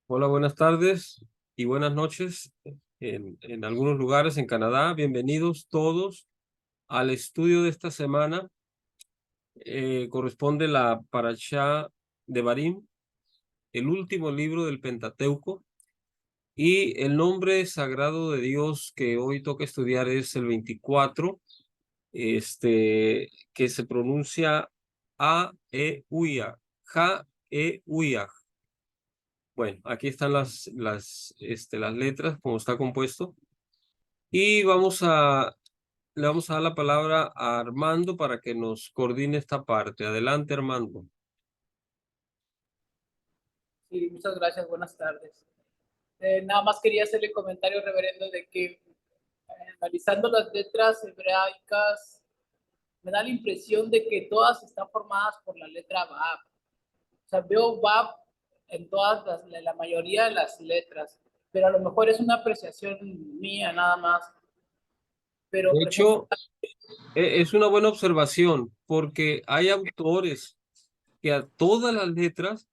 Hola, buenas tardes y buenas noches en algunos lugares en Canadá. Bienvenidos todos al estudio de esta semana. Corresponde la Parashá de Barim, el último libro del Pentateuco, y el nombre sagrado de Dios que hoy toca estudiar es el 24, que se pronuncia A-E-Uya, Ja-E-Uya. Bueno, aquí están las letras, como está compuesto. Y le vamos a dar la palabra a Armando para que nos coordine esta parte. Adelante, Armando. Sí, muchas gracias, buenas tardes. Nada más quería hacerle comentario, reverendo, de que analizando las letras hebraicas, me da la impresión de que todas están formadas por la letra Bab. O sea, veo Bab en la mayoría de las letras, pero a lo mejor es una apreciación mía nada más. Pero, De por ejemplo, hecho, es una buena observación porque hay autores que a todas las letras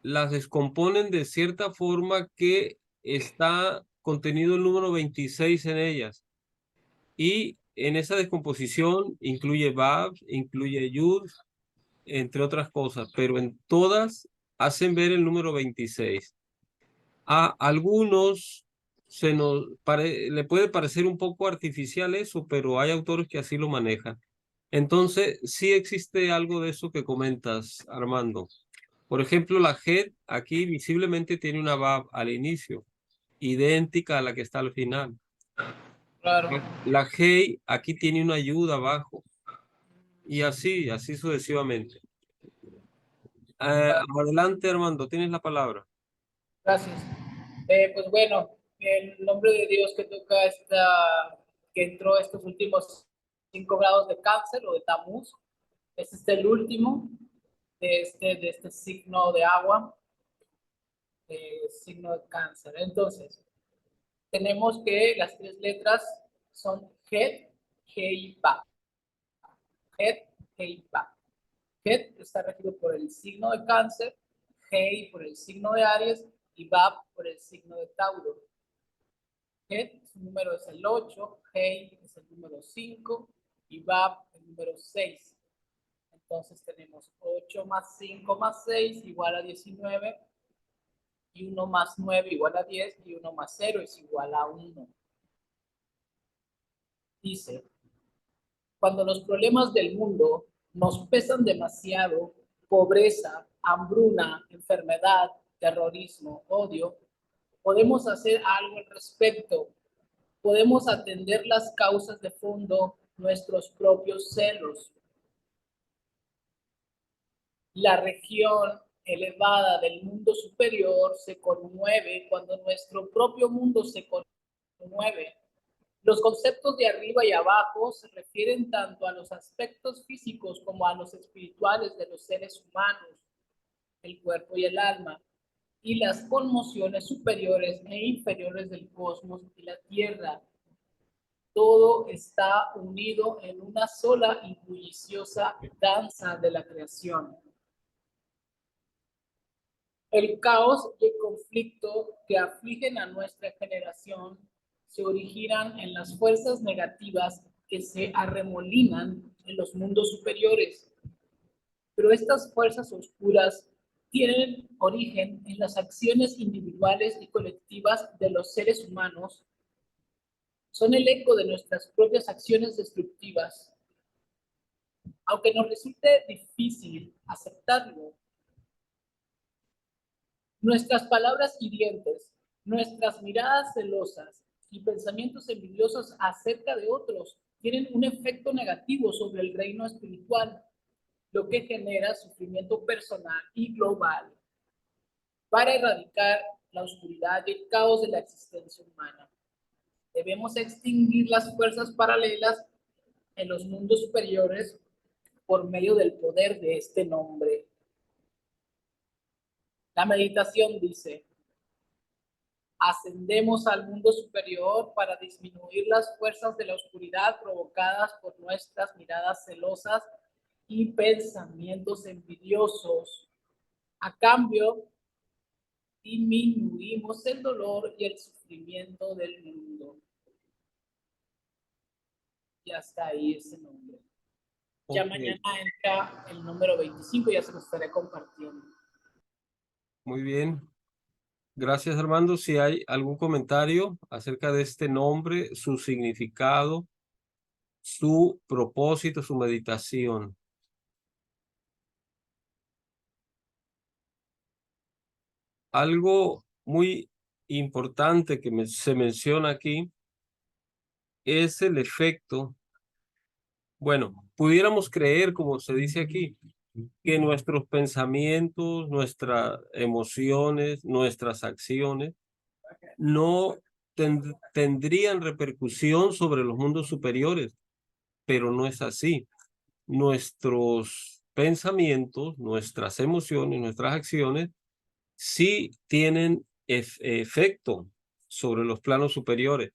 las descomponen de cierta forma que está contenido el número 26 en ellas. Y en esa descomposición incluye Bab, incluye Yud, entre otras cosas, pero en todas hacen ver el número 26. A algunos le puede parecer un poco artificial eso, pero hay autores que así lo manejan. Entonces, sí existe algo de eso que comentas, Armando. Por ejemplo, la Het aquí visiblemente tiene una Bab al inicio, idéntica a la que está al final. claro. La Hei aquí tiene una Yud abajo, y así sucesivamente. Adelante, Armando, tienes la palabra. Gracias. Pues bueno, el nombre de Dios que toca que entró estos últimos 5 grados de cáncer o de Tamuz, este es el último de este signo de agua, signo de cáncer. Entonces, tenemos que las tres letras son Het, Hei, Ba. Het, Hei, Ba. Het está regido por el signo de cáncer, Hei por el signo de Aries y Ba por el signo de Tauro. Het, su número es el 8, Hei es el número 5 y Bab el número 6. Entonces tenemos 8 más 5 más 6 igual a 19 y 1 más 9 igual a 10 y 1 más 0 es igual a 1. Dice, cuando los problemas del mundo nos pesan demasiado, pobreza, hambruna, enfermedad, terrorismo, odio, podemos hacer algo al respecto. Podemos atender las causas de fondo, nuestros propios celos. La región elevada del mundo superior se conmueve cuando nuestro propio mundo se conmueve. Los conceptos de arriba y abajo se refieren tanto a los aspectos físicos como a los espirituales de los seres humanos, el cuerpo y el alma, y las conmociones superiores e inferiores del cosmos y la tierra. Todo está unido en una sola y bulliciosa danza de la creación. El caos y el conflicto que afligen a nuestra generación se originan en las fuerzas negativas que se arremolinan en los mundos superiores. Pero estas fuerzas oscuras tienen origen en las acciones individuales y colectivas de los seres humanos, son el eco de nuestras propias acciones destructivas. Aunque nos resulte difícil aceptarlo, nuestras palabras hirientes, nuestras miradas celosas y pensamientos envidiosos acerca de otros tienen un efecto negativo sobre el reino espiritual, lo que genera sufrimiento personal y global para erradicar la oscuridad y el caos de la existencia humana. Debemos extinguir las fuerzas paralelas en los mundos superiores por medio del poder de este nombre. La meditación dice, ascendemos al mundo superior para disminuir las fuerzas de la oscuridad provocadas por nuestras miradas celosas y pensamientos envidiosos. A cambio, disminuimos el dolor y el sufrimiento del mundo. Y hasta ahí ese nombre. Ya Ok, mañana entra el número 25, ya se lo estaré compartiendo. muy bien. Gracias, Armando. Si hay algún comentario acerca de este nombre, su significado, su propósito, su meditación. Algo muy importante que se menciona aquí es el efecto. Bueno, pudiéramos creer, como se dice aquí, que nuestros pensamientos, nuestras emociones, nuestras acciones no tendrían repercusión sobre los mundos superiores, pero no es así. Nuestros pensamientos, nuestras emociones, nuestras acciones sí tienen efecto sobre los planos superiores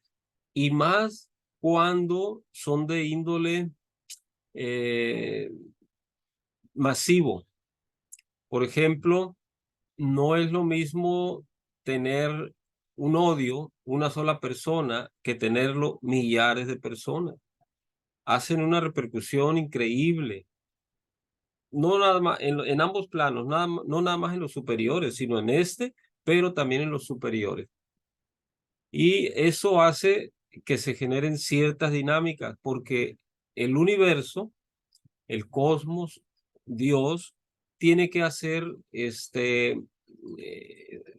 y más cuando son de índole eh, masivo. Por ejemplo, no es lo mismo tener un odio, una sola persona, que tenerlo millares de personas. Hacen una repercusión increíble. No nada más en ambos planos, no nada más en los superiores, sino en este, pero también en los superiores. Y eso hace que se generen ciertas dinámicas, porque el universo, el cosmos, Dios, tiene que hacer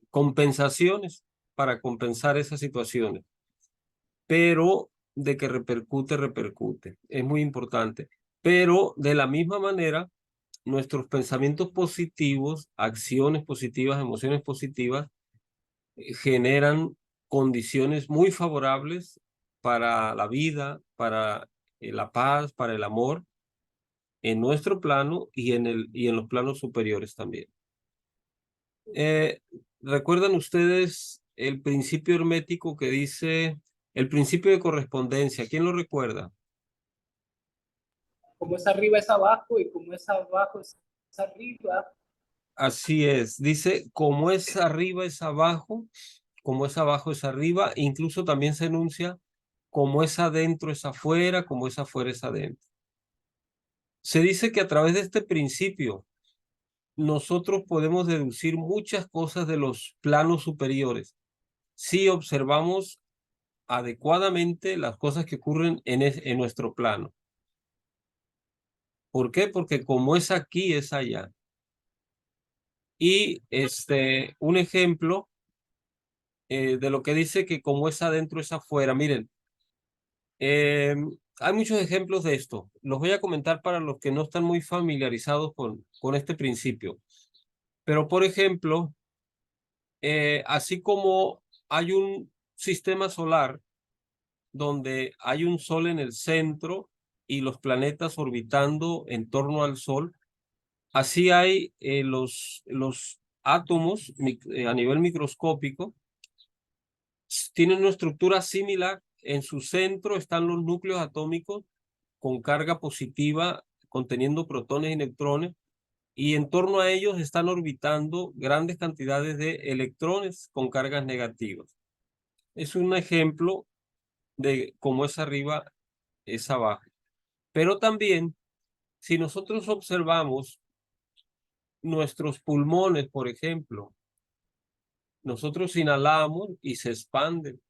compensaciones para compensar esas situaciones. Pero de que repercute, repercute. Es muy importante. Pero de la misma manera, nuestros pensamientos positivos, acciones positivas, emociones positivas, generan condiciones muy favorables para la vida, para la paz, para el amor en nuestro plano y en los planos superiores también. Eh, ¿Recuerdan ustedes el principio hermético que dice el principio de correspondencia? ¿Quién lo recuerda? Como es arriba es abajo y como es abajo es arriba. Así es, dice como es arriba es abajo, como es abajo es arriba, incluso también se enuncia como es adentro es afuera, como es afuera es adentro. Se dice que a través de este principio nosotros podemos deducir muchas cosas de los planos superiores si observamos adecuadamente las cosas que ocurren en nuestro plano. ¿Por qué? Porque como es aquí, es allá. Y un ejemplo de lo que dice que como es adentro, es afuera. Miren, eh, hay muchos ejemplos de esto. Los voy a comentar para los que no están muy familiarizados con este principio. Pero, por ejemplo, así como hay un sistema solar donde hay un sol en el centro y los planetas orbitando en torno al sol, así hay los átomos a nivel microscópico, tienen una estructura similar. En su centro están los núcleos atómicos con carga positiva, conteniendo protones y neutrones, y en torno a ellos están orbitando grandes cantidades de electrones con cargas negativas. Es un ejemplo de cómo es arriba, es abajo. Pero también, si nosotros observamos nuestros pulmones, por ejemplo, nosotros inhalamos y se expanden.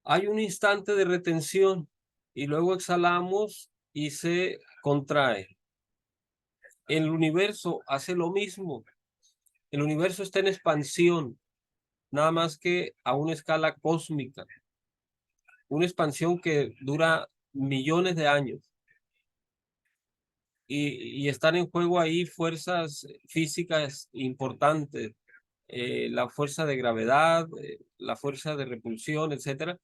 Hay un instante de retención y luego exhalamos y se contrae. El universo hace lo mismo. El universo está en expansión, nada más que a una escala cósmica, una expansión que dura millones de años. Y están en juego ahí fuerzas físicas importantes, la fuerza de gravedad, la fuerza de repulsión, etcétera.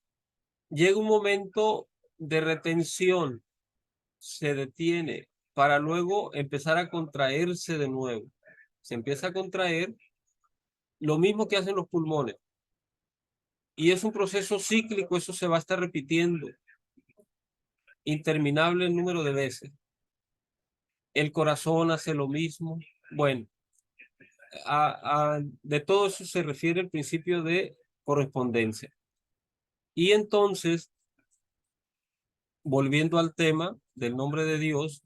Llega un momento de retención, se detiene para luego empezar a contraerse de nuevo. Se empieza a contraer, lo mismo que hacen los pulmones. Y es un proceso cíclico, eso se va a estar repitiendo interminable número de veces. El corazón hace lo mismo. Bueno, de todo eso se refiere el principio de correspondencia. Y entonces, volviendo al tema del nombre de Dios,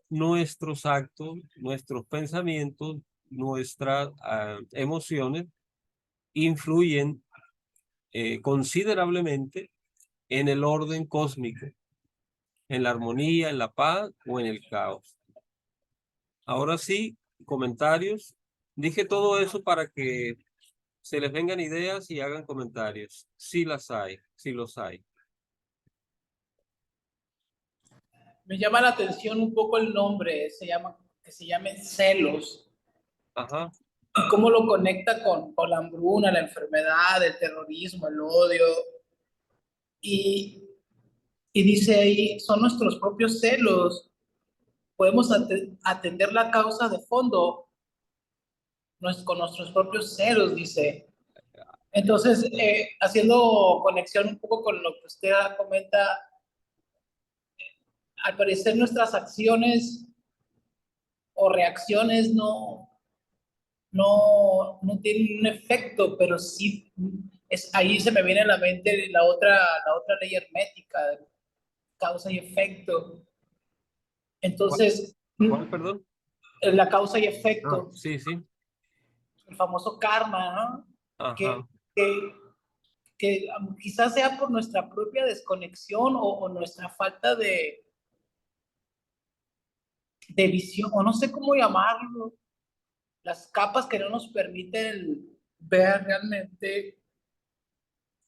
nuestros actos, nuestros pensamientos, nuestras emociones influyen considerablemente en el orden cósmico, en la armonía, en la paz o en el caos. Ahora sí, comentarios. Dije todo eso para que se les vengan ideas y hagan comentarios. Sí las hay, sí los hay. Me llama la atención un poco el nombre, que se llame celos, Ajá. y cómo lo conecta con la hambruna, la enfermedad, el terrorismo, el odio. Y, y dice ahí, son nuestros propios celos. Podemos atender la causa de fondo con nuestros propios celos, dice. Entonces, haciendo conexión un poco con lo que usted comenta, al parecer nuestras acciones o reacciones no tienen un efecto, pero sí, ahí se me viene a la mente la otra ley hermética, de causa y efecto. ¿Cuál, Entonces, cuál, perdón? la causa y Ah, efecto, sí, sí. el famoso karma, ¿no? Ajá. Que, que, que quizás sea por nuestra propia desconexión o nuestra falta de visión, o no sé cómo llamarlo, las capas que no nos permiten ver realmente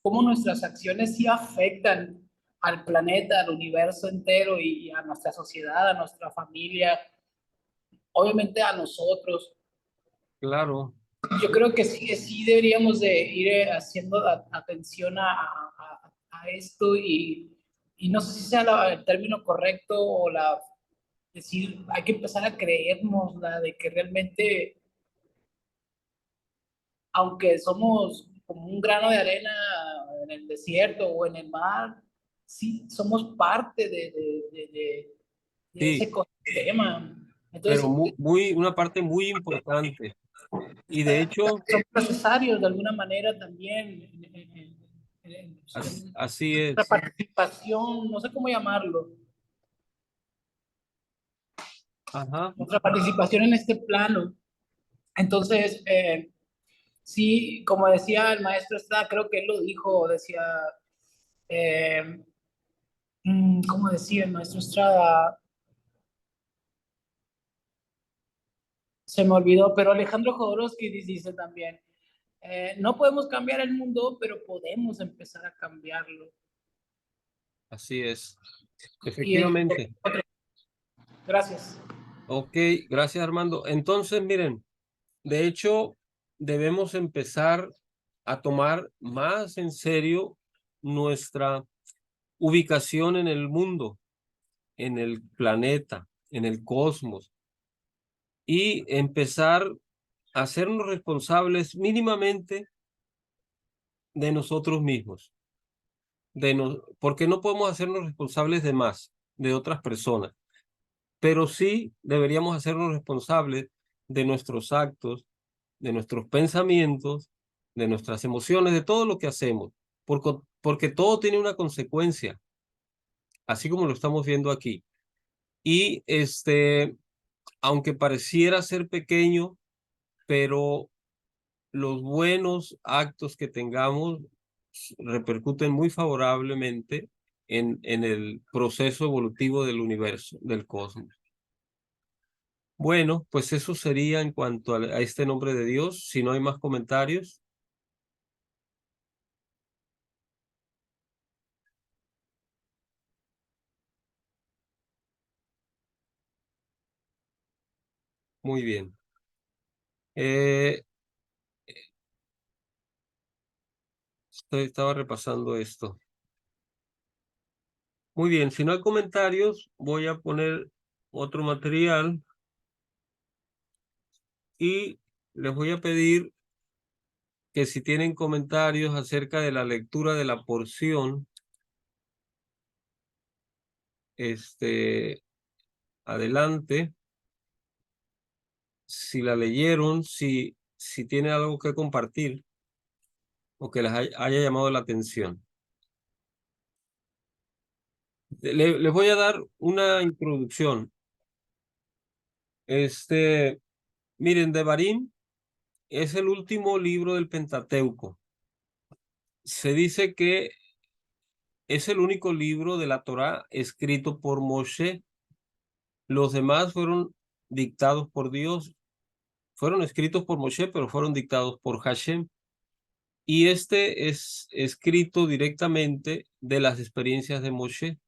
cómo nuestras acciones sí afectan al planeta, al universo entero y a nuestra sociedad, a nuestra familia, obviamente a nosotros. Claro. Yo creo que sí deberíamos de ir haciendo atención a esto y no sé si sea el término correcto o decir, hay que empezar a creernos la de que realmente, aunque somos como un grano de arena en el desierto o en el mar, sí somos parte de ese Sí, ecosistema. pero Entonces, una parte muy importante. Y de hecho, son necesarios de alguna manera también así nuestra es. participación, no sé cómo llamarlo, Ajá. nuestra participación en este plano. Entonces, sí, como decía el maestro Estrada, creo que él lo dijo, decía, eh, ¿cómo decía el maestro Estrada? Se me olvidó, pero Alejandro Jodorowsky dice también, no podemos cambiar el mundo, pero podemos empezar a cambiarlo. Así es. Y Efectivamente. gracias. Ok, gracias Armando. Entonces, miren, de hecho, debemos empezar a tomar más en serio nuestra ubicación en el mundo, en el planeta, en el cosmos, y empezar a hacernos responsables mínimamente de nosotros mismos, porque no podemos hacernos responsables de más, de otras personas, pero sí deberíamos hacernos responsables de nuestros actos, de nuestros pensamientos, de nuestras emociones, de todo lo que hacemos, porque todo tiene una consecuencia, así como lo estamos viendo aquí. Y aunque pareciera ser pequeño, pero los buenos actos que tengamos repercuten muy favorablemente en el proceso evolutivo del universo, del cosmos. Bueno, pues eso sería en cuanto a este nombre de Dios. Si no hay más comentarios, muy bien. Eh, estaba repasando esto. Muy bien, si no hay comentarios, voy a poner otro material y les voy a pedir que si tienen comentarios acerca de la lectura de la porción, adelante. si la leyeron, si tiene algo que compartir o que les haya llamado la atención. Les voy a dar una introducción. Miren, Devarim es el último libro del Pentateuco. Se dice que es el único libro de la Torá escrito por Moshe. Los demás fueron dictados por Dios, fueron escritos por Moshe, pero fueron dictados por Hashem. Y este es escrito directamente de las experiencias de Moshe,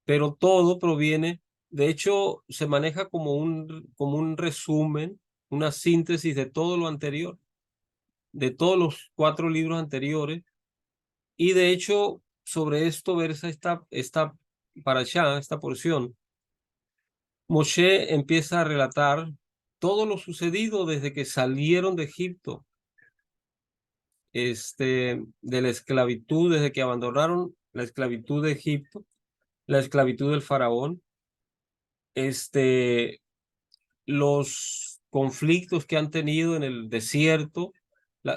pero todo proviene, de hecho, se maneja como un resumen, una síntesis de todo lo anterior, de todos los 4 libros anteriores. Y de hecho, sobre esto versa esta parashá, esta porción. Moshe empieza a relatar todo lo sucedido desde que salieron de Egipto, de la esclavitud, desde que abandonaron la esclavitud de Egipto, la esclavitud del faraón, los conflictos que han tenido en el desierto,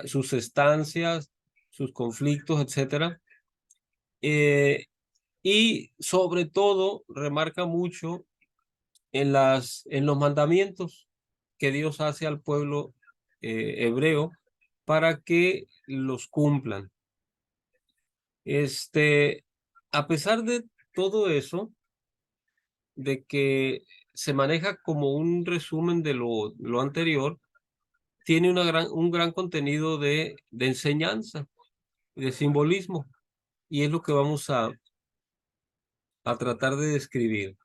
sus estancias, sus conflictos, etcétera. Y sobre todo remarca mucho en los mandamientos que Dios hace al pueblo hebreo para que los cumplan. A pesar de todo eso, de que se maneja como un resumen de lo anterior, tiene un gran contenido de enseñanza, de simbolismo, y es lo que vamos a tratar de describir.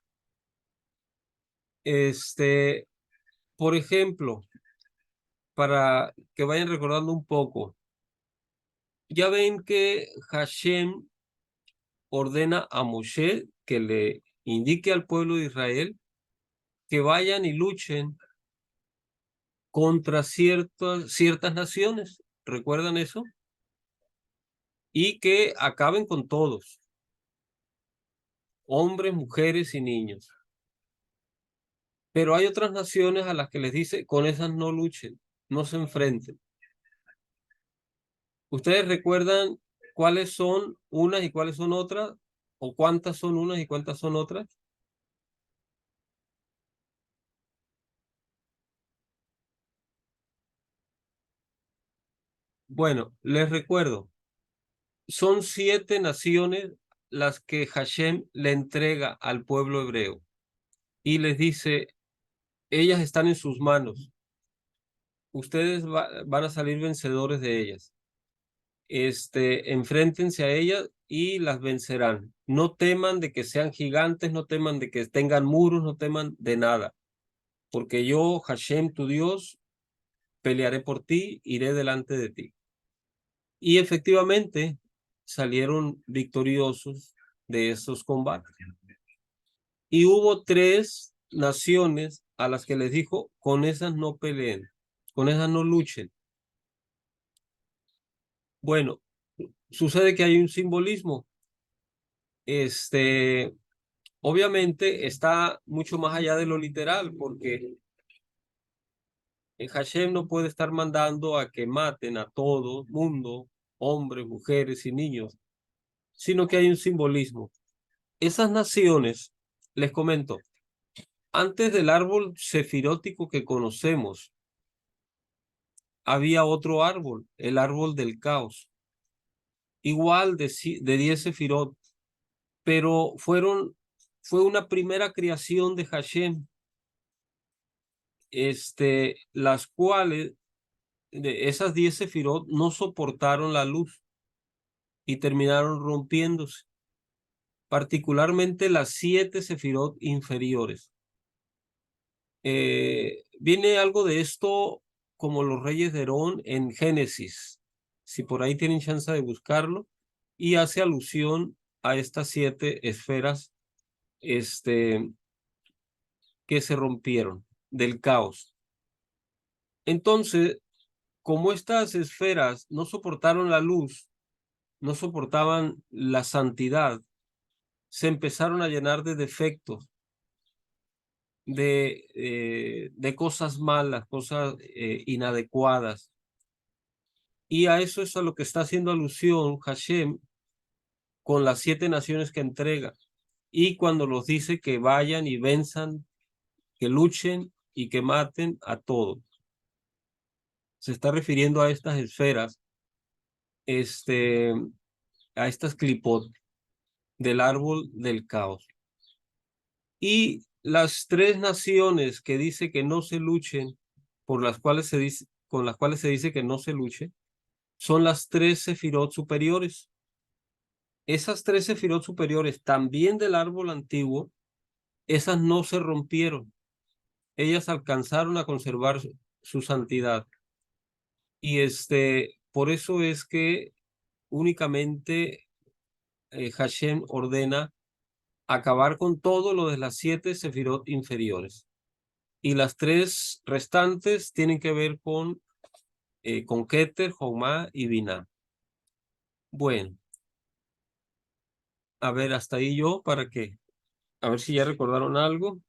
Por ejemplo, para que vayan recordando un poco, ya ven que Hashem ordena a Moshe que le indique al pueblo de Israel que vayan y luchen contra ciertas naciones. ¿Recuerdan eso? Y que acaben con todos, hombres, mujeres y niños. Pero hay otras naciones a las que les dice, con esas no luchen, no se enfrenten. ¿Ustedes recuerdan cuáles son unas y cuáles son otras? ¿O cuántas son unas y cuántas son otras? Bueno, les recuerdo, son 7 naciones las que Hashem le entrega al pueblo hebreo y les dice, ellas están en sus manos, ustedes van a salir vencedores de ellas. Enfréntense a ellas y las vencerán. No teman de que sean gigantes, no teman de que tengan muros, no teman de nada, porque yo, Hashem, tu Dios, pelearé por ti, iré delante de ti. Y efectivamente salieron victoriosos de esos combates. Y hubo 3 naciones a las que les dijo, con esas no peleen, con esas no luchen. Bueno, sucede que hay un simbolismo. Obviamente está mucho más allá de lo literal, porque Hashem no puede estar mandando a que maten a todo mundo, hombres, mujeres y niños, sino que hay un simbolismo. Esas naciones, les comento, antes del árbol sefirótico que conocemos, había otro árbol, el árbol del caos, igual de 10 sefirot, pero fue una primera creación de Hashem, las cuales, de esas 10 sefirot, no soportaron la luz y terminaron rompiéndose, particularmente las 7 sefirot inferiores. Viene algo de esto como los reyes de Herón en Génesis, si por ahí tienen chance de buscarlo, y hace alusión a estas 7 esferas que se rompieron del caos. Entonces, como estas esferas no soportaron la luz, no soportaban la santidad, se empezaron a llenar de defectos de cosas malas, cosas inadecuadas. Y a eso es a lo que está haciendo alusión Hashem con las 7 naciones que entrega. Y cuando los dice que vayan y venzan, que luchen y que maten a todos. Se está refiriendo a estas esferas, a estas clipot del árbol del caos. Y las 3 naciones que dice que no se luchen, por las cuales se dice, con las cuales se dice que no se luche, son las 3 sefirot superiores. Esas 3 sefirot superiores, también del árbol antiguo, esas no se rompieron. Ellas alcanzaron a conservar su santidad. Y por eso es que únicamente Hashem ordena acabar con todo lo de las 7 sefirot inferiores. Y las 3 restantes tienen que ver con Keter, Jomá y Binah. Bueno, a ver, hasta ahí yo para que, a ver si ya recordaron algo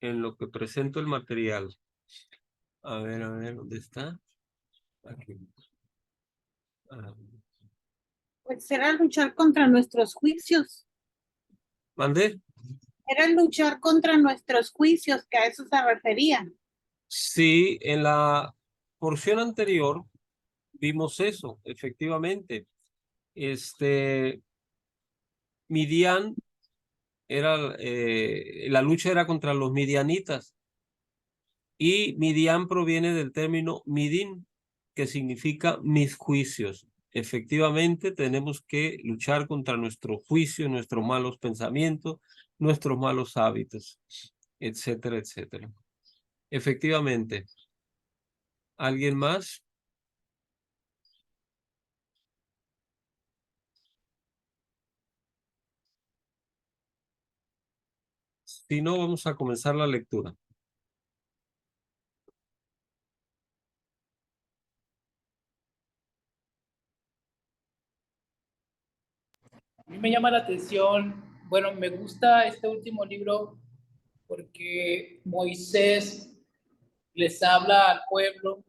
en lo que presento el material. A ver, ¿dónde está? Aquí. Ah, Pues era luchar contra nuestros juicios. ¿mandé? Era luchar contra nuestros juicios, que a eso se refería. Sí, en la porción anterior vimos eso, efectivamente. Midian la lucha era contra los midianitas y Midian proviene del término midin, que significa mis juicios. Efectivamente, tenemos que luchar contra nuestros juicios, nuestros malos pensamientos, nuestros malos hábitos, etcétera, etcétera. Efectivamente. ¿Alguien más? Si no, vamos a comenzar la lectura. A mí me llama la atención, bueno, me gusta este último libro porque Moisés les habla al pueblo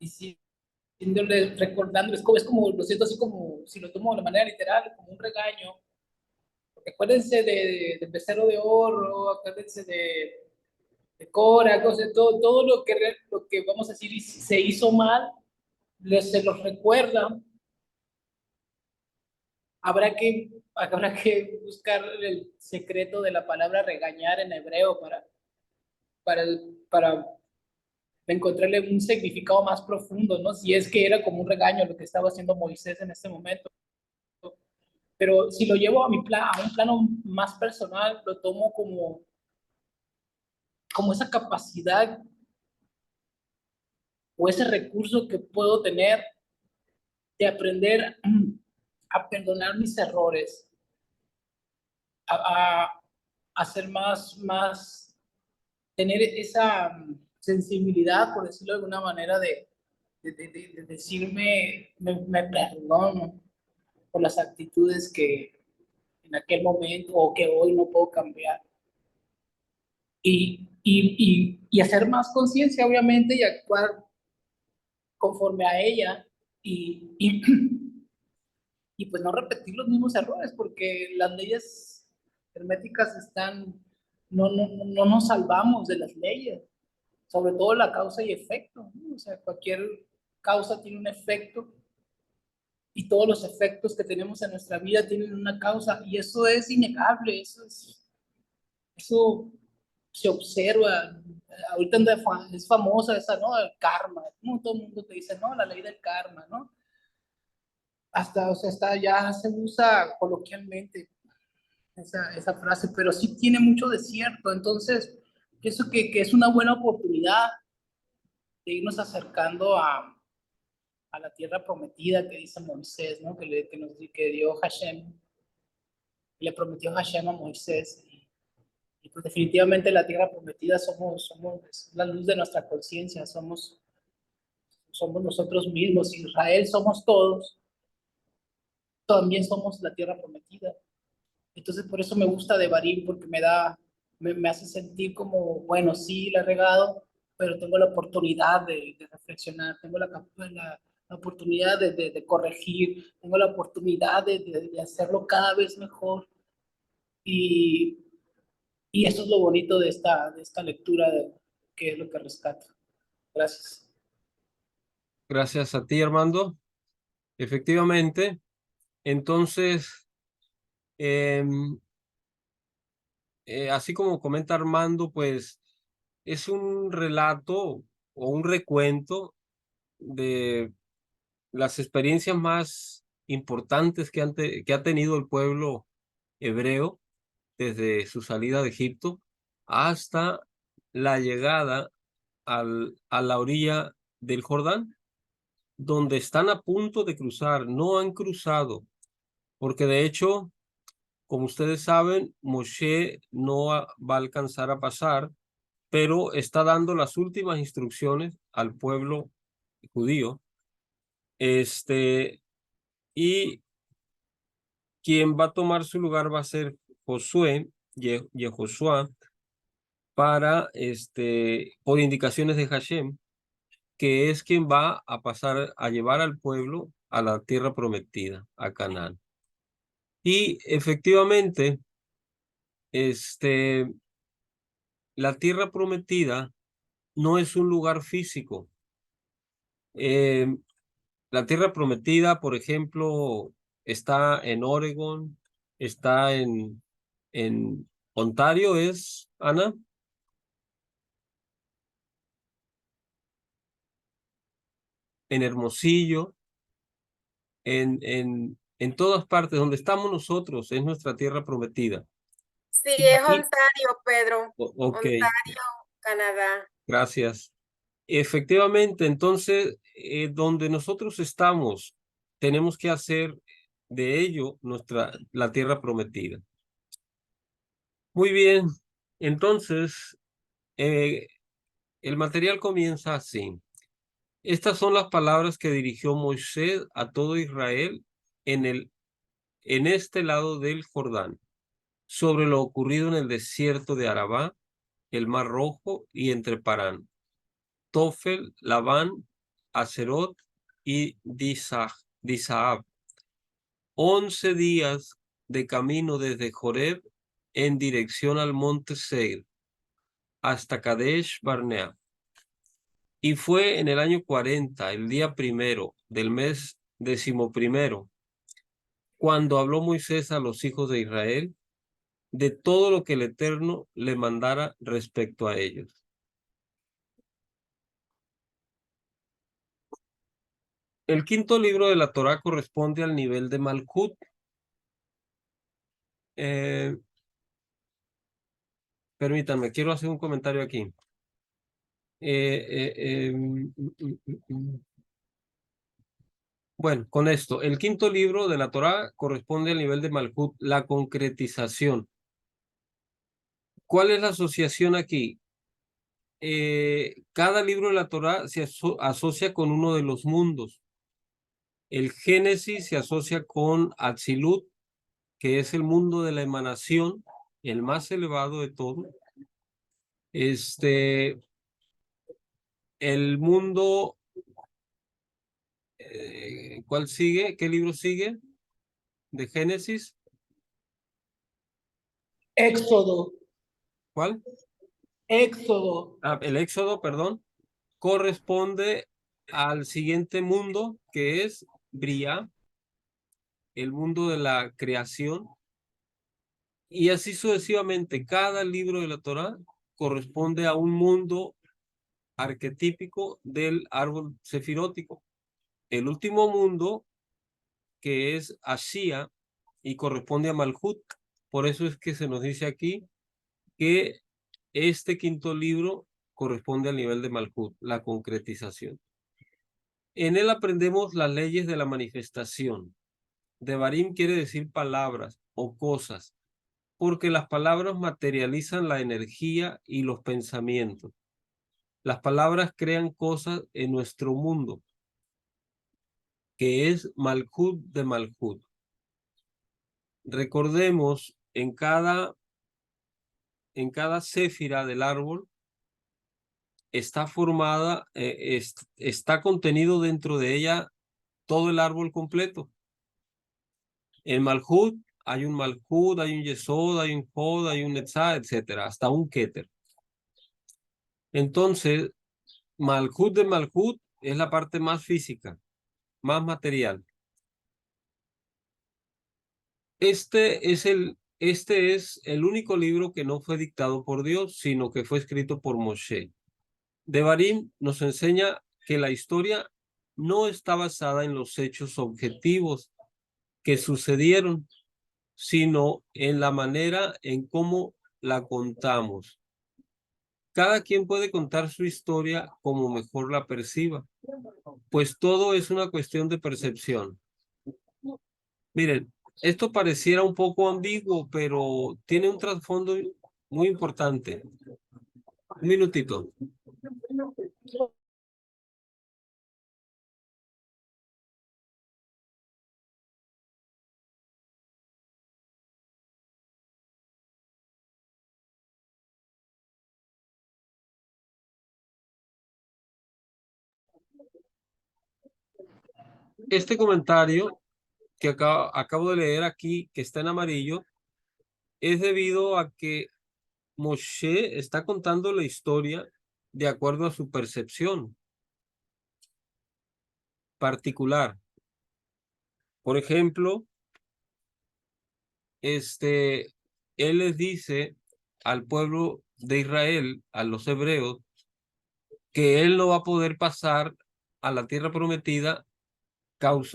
diciéndoles, recordándoles, es como, lo siento así como, si lo tomo de manera literal, como un regaño. Porque acuérdense del becerro de oro, acuérdense de Cora, todo lo que vamos a decir se hizo mal, se los recuerda. Habrá que buscar el secreto de la palabra regañar en hebreo para encontrarle un significado más profundo, ¿no? Si es que era como un regaño lo que estaba haciendo Moisés en este momento. Pero si lo llevo a a un plano más personal, lo tomo como esa capacidad o ese recurso que puedo tener de aprender a perdonar mis errores, a, a ser tener esa sensibilidad, por decirlo de alguna manera, de decirme, me perdono por las actitudes que en aquel momento o que hoy no puedo cambiar. Y hacer más conciencia, obviamente, y actuar conforme a ella y, y pues no repetir los mismos errores, porque las leyes herméticas no nos salvamos de las leyes, sobre todo la causa y efecto, ¿no? O sea, cualquier causa tiene un efecto y todos los efectos que tenemos en nuestra vida tienen una causa y eso es innegable, eso se observa. Ahorita es famosa esa, ¿no? El karma, ¿no? Todo el mundo te dice, no, la ley del karma, ¿no? Hasta, o sea, ya se usa coloquialmente esa frase, pero sí tiene mucho de cierto. Entonces, pienso que es una buena oportunidad de irnos acercando a la tierra prometida que dice Moisés, ¿no? Que dio Hashem, le prometió Hashem a Moisés. Y pues definitivamente la tierra prometida somos la luz de nuestra conciencia, somos nosotros mismos. Israel somos todos, también somos la tierra prometida. Entonces por eso me gusta Devarim, porque me hace sentir como, bueno, sí, la he regado, pero tengo la oportunidad de reflexionar, tengo la oportunidad de corregir, tengo la oportunidad de hacerlo cada vez mejor. Y, y eso es lo bonito de esta lectura, que es lo que rescato. Gracias. Gracias a ti, Armando. Efectivamente, entonces, em, así como comenta Armando, pues es un relato o un recuento de las experiencias más importantes que ha tenido el pueblo hebreo desde su salida de Egipto hasta la llegada a la orilla del Jordán, donde están a punto de cruzar. No han cruzado, porque de hecho, como ustedes saben, Moshe no va a alcanzar a pasar, pero está dando las últimas instrucciones al pueblo judío. Y quien va a tomar su lugar va a ser Josué, Yehoshua, por indicaciones de Hashem, que es quien va a pasar a llevar al pueblo a la tierra prometida, a Canaán. Y efectivamente, este, la tierra prometida no es un lugar físico. Eh, la tierra prometida, por ejemplo, está en Oregon, está en Ontario, ¿es, Ana? En Hermosillo, en todas partes donde estamos nosotros, es nuestra tierra prometida. Sí, Y es aquí, Ontario, Pedro. ok, Ontario, Canadá. gracias. Efectivamente, entonces, donde nosotros estamos, tenemos que hacer de ello la tierra prometida. Muy bien, entonces, eh, el material comienza así. Estas son las palabras que dirigió Moisés a todo Israel en este lado del Jordán, sobre lo ocurrido en el desierto de Arabá, el Mar Rojo y entre Parán, Tofel, Labán, Acerot y Disahab. 11 días de camino desde Joreb en dirección al monte Seir hasta Kadesh Barnea. Y fue en el año 40, el día primero del mes 11º, cuando habló Moisés a los hijos de Israel de todo lo que el Eterno le mandara respecto a ellos. El quinto libro de la Torá corresponde al nivel de Malkut. Permítanme, quiero hacer un comentario aquí. Bueno, con esto, el quinto libro de la Torá corresponde al nivel de Malkut, la concretización. ¿Cuál es la asociación aquí? Cada libro de la Torá se asocia con uno de los mundos. El Génesis se asocia con Atzilut, que es el mundo de la emanación, el más elevado de todo. El mundo, ¿cuál sigue? ¿Qué libro sigue? De Génesis. Éxodo. ¿Cuál? Éxodo. El Éxodo, perdón, corresponde al siguiente mundo, que es Briá, el mundo de la creación. Y así sucesivamente, cada libro de la Torá corresponde a un mundo arquetípico del árbol sefirótico. El último mundo, que es Ashia, y corresponde a Malhut. Por eso es que se nos dice aquí que este quinto libro corresponde al nivel de Malhut, la concretización. En él aprendemos las leyes de la manifestación. Devarim quiere decir palabras o cosas, porque las palabras materializan la energía y los pensamientos. Las palabras crean cosas en nuestro mundo, que es Malhut de Malhut. Recordemos en cada céfira del árbol está formada, está contenido dentro de ella todo el árbol completo. En Malhut hay un Malhut, hay un Yesod, hay un Jod, hay un Netzah, etcétera, hasta un Keter. Entonces, Malhut de Malhut es la parte más física, más material. Este es el único libro que no fue dictado por Dios, sino que fue escrito por Moshe. Devarim nos enseña que la historia no está basada en los hechos objetivos que sucedieron, sino en la manera en cómo la contamos. Cada quien puede contar su historia como mejor la perciba, pues todo es una cuestión de percepción. Miren, esto pareciera un poco ambiguo, pero tiene un trasfondo muy importante. Un minutito. Este comentario que acabo de leer aquí, que está en amarillo, es debido a que Moshe está contando la historia de acuerdo a su percepción particular. Por ejemplo, él les dice al pueblo de Israel, a los hebreos, que él no va a poder pasar a la tierra prometida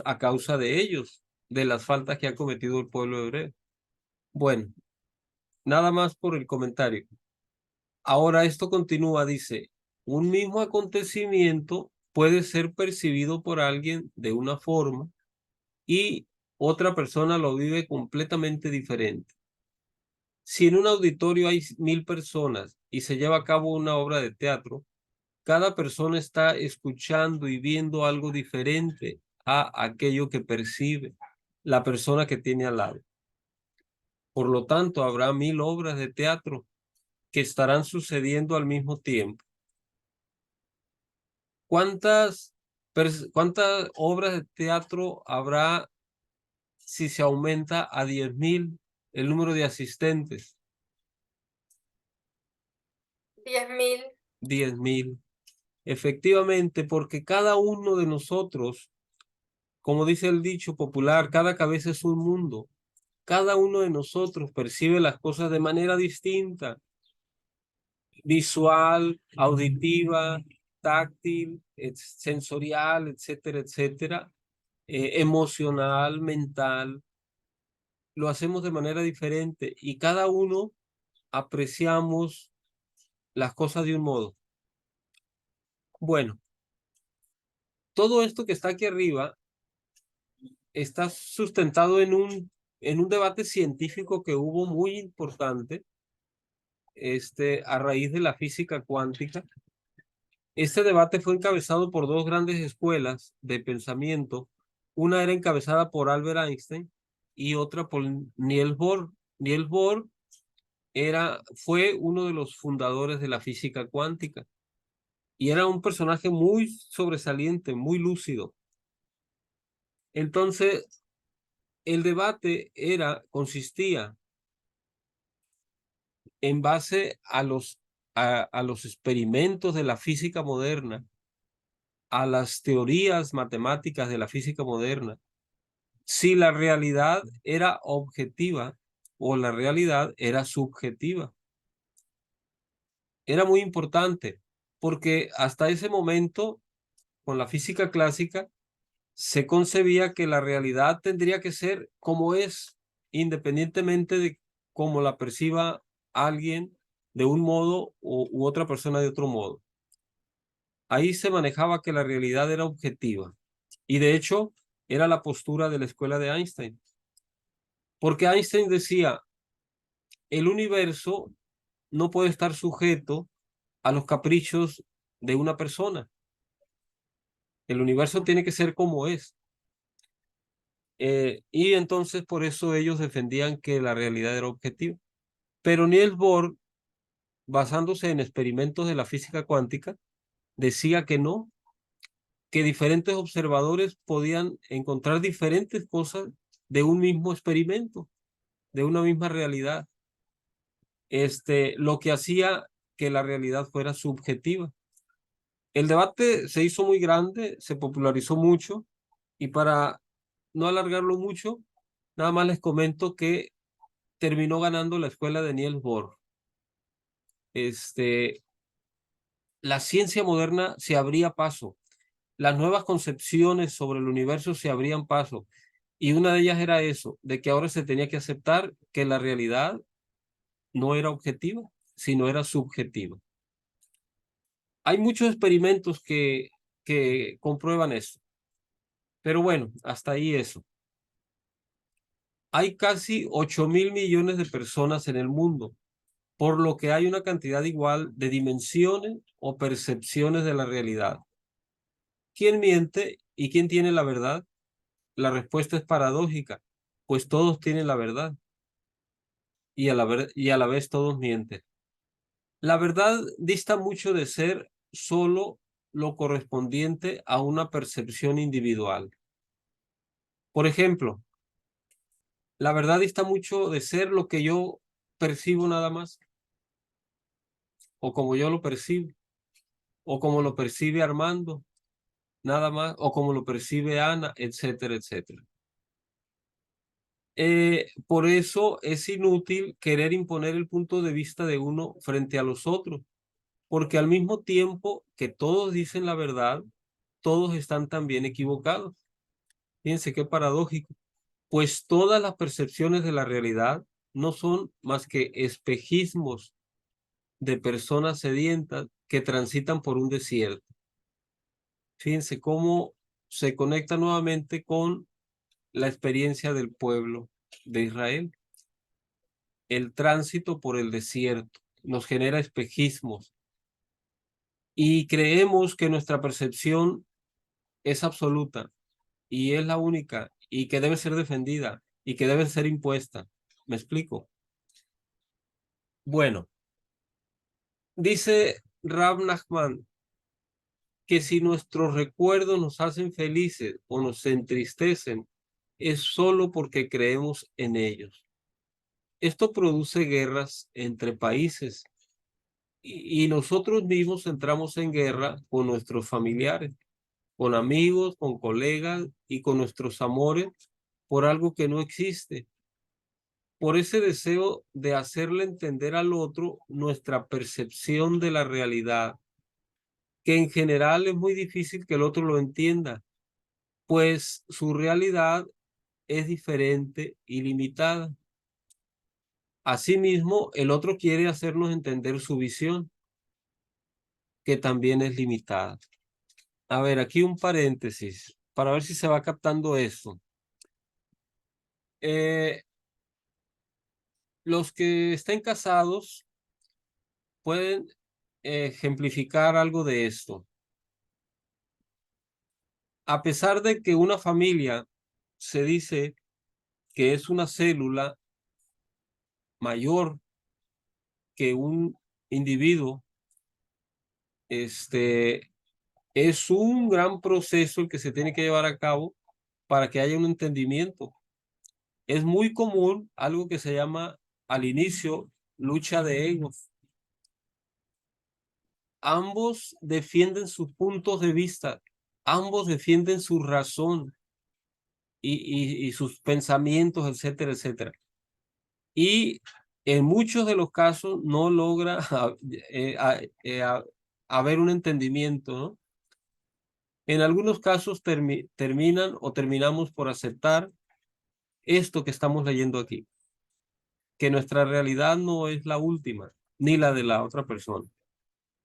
a causa de ellos, de las faltas que ha cometido el pueblo hebreo. Bueno, nada más por el comentario. Ahora esto continúa, dice, un mismo acontecimiento puede ser percibido por alguien de una forma y otra persona lo vive completamente diferente. Si en un auditorio hay 1000 personas y se lleva a cabo una obra de teatro, cada persona está escuchando y viendo algo diferente a aquello que percibe la persona que tiene al lado. Por lo tanto, habrá 1000 obras de teatro que estarán sucediendo al mismo tiempo. ¿Cuántas obras de teatro habrá si se aumenta a 10.000 el número de asistentes? 10.000. 10.000. Efectivamente, porque cada uno de nosotros, como dice el dicho popular, cada cabeza es un mundo. Cada uno de nosotros percibe las cosas de manera distinta. Visual, auditiva, táctil, sensorial, etcétera, etcétera. Emocional, mental. Lo hacemos de manera diferente y cada uno apreciamos las cosas de un modo. Bueno, todo esto que está aquí arriba está sustentado en un debate científico que hubo muy importante a raíz de la física cuántica. Este debate fue encabezado por dos grandes escuelas de pensamiento. Una era encabezada por Albert Einstein y otra por Niels Bohr. Niels Bohr fue uno de los fundadores de la física cuántica y era un personaje muy sobresaliente, muy lúcido. Entonces, el debate consistía en base a los experimentos de la física moderna, a las teorías matemáticas de la física moderna, si la realidad era objetiva o la realidad era subjetiva. Era muy importante porque hasta ese momento, con la física clásica, se concebía que la realidad tendría que ser como es, independientemente de cómo la perciba alguien de un modo u otra persona de otro modo. Ahí se manejaba que la realidad era objetiva. Y de hecho, era la postura de la escuela de Einstein. Porque Einstein decía, el universo no puede estar sujeto a los caprichos de una persona. El universo tiene que ser como es. Y entonces por eso ellos defendían que la realidad era objetiva. Pero Niels Bohr, basándose en experimentos de la física cuántica, decía que no, que diferentes observadores podían encontrar diferentes cosas de un mismo experimento, de una misma realidad. Lo que hacía que la realidad fuera subjetiva. El debate se hizo muy grande, se popularizó mucho, y para no alargarlo mucho, nada más les comento que terminó ganando la escuela de Niels Bohr. La ciencia moderna se abría paso, las nuevas concepciones sobre el universo se abrían paso, y una de ellas era eso, de que ahora se tenía que aceptar que la realidad no era objetiva, sino era subjetiva. Hay muchos experimentos que comprueban eso, pero bueno, hasta ahí eso. Hay casi 8.000 millones de personas en el mundo, por lo que hay una cantidad igual de dimensiones o percepciones de la realidad. ¿Quién miente y quién tiene la verdad? La respuesta es paradójica, pues todos tienen la verdad y a la vez todos mienten. La verdad dista mucho de ser solo lo correspondiente a una percepción individual. Por ejemplo, la verdad dista mucho de ser lo que yo percibo nada más, o como yo lo percibo, o como lo percibe Armando, nada más, o como lo percibe Ana, etcétera, etcétera. Por eso es inútil querer imponer el punto de vista de uno frente a los otros, porque al mismo tiempo que todos dicen la verdad, todos están también equivocados. Fíjense qué paradójico, pues todas las percepciones de la realidad no son más que espejismos de personas sedientas que transitan por un desierto. Fíjense cómo se conecta nuevamente con la experiencia del pueblo de Israel. El tránsito por el desierto nos genera espejismos y creemos que nuestra percepción es absoluta y es la única y que debe ser defendida y que debe ser impuesta. ¿Me explico? Bueno, dice Rab Nachman que si nuestros recuerdos nos hacen felices o nos entristecen, es solo porque creemos en ellos. Esto produce guerras entre países y nosotros mismos entramos en guerra con nuestros familiares, con amigos, con colegas y con nuestros amores por algo que no existe, por ese deseo de hacerle entender al otro nuestra percepción de la realidad, que en general es muy difícil que el otro lo entienda, pues su realidad es diferente y limitada. Asimismo, el otro quiere hacernos entender su visión, que también es limitada. A ver, aquí un paréntesis para ver si se va captando esto. Los que estén casados pueden ejemplificar algo de esto. A pesar de que una familia se dice que es una célula mayor que un individuo, es un gran proceso el que se tiene que llevar a cabo para que haya un entendimiento. Es muy común algo que se llama al inicio lucha de egos. Ambos defienden sus puntos de vista, ambos defienden su razón y sus pensamientos, etcétera, etcétera. Y en muchos de los casos no logra haber un entendimiento, ¿no? En algunos casos terminan o terminamos por aceptar esto que estamos leyendo aquí, que nuestra realidad no es la última, ni la de la otra persona.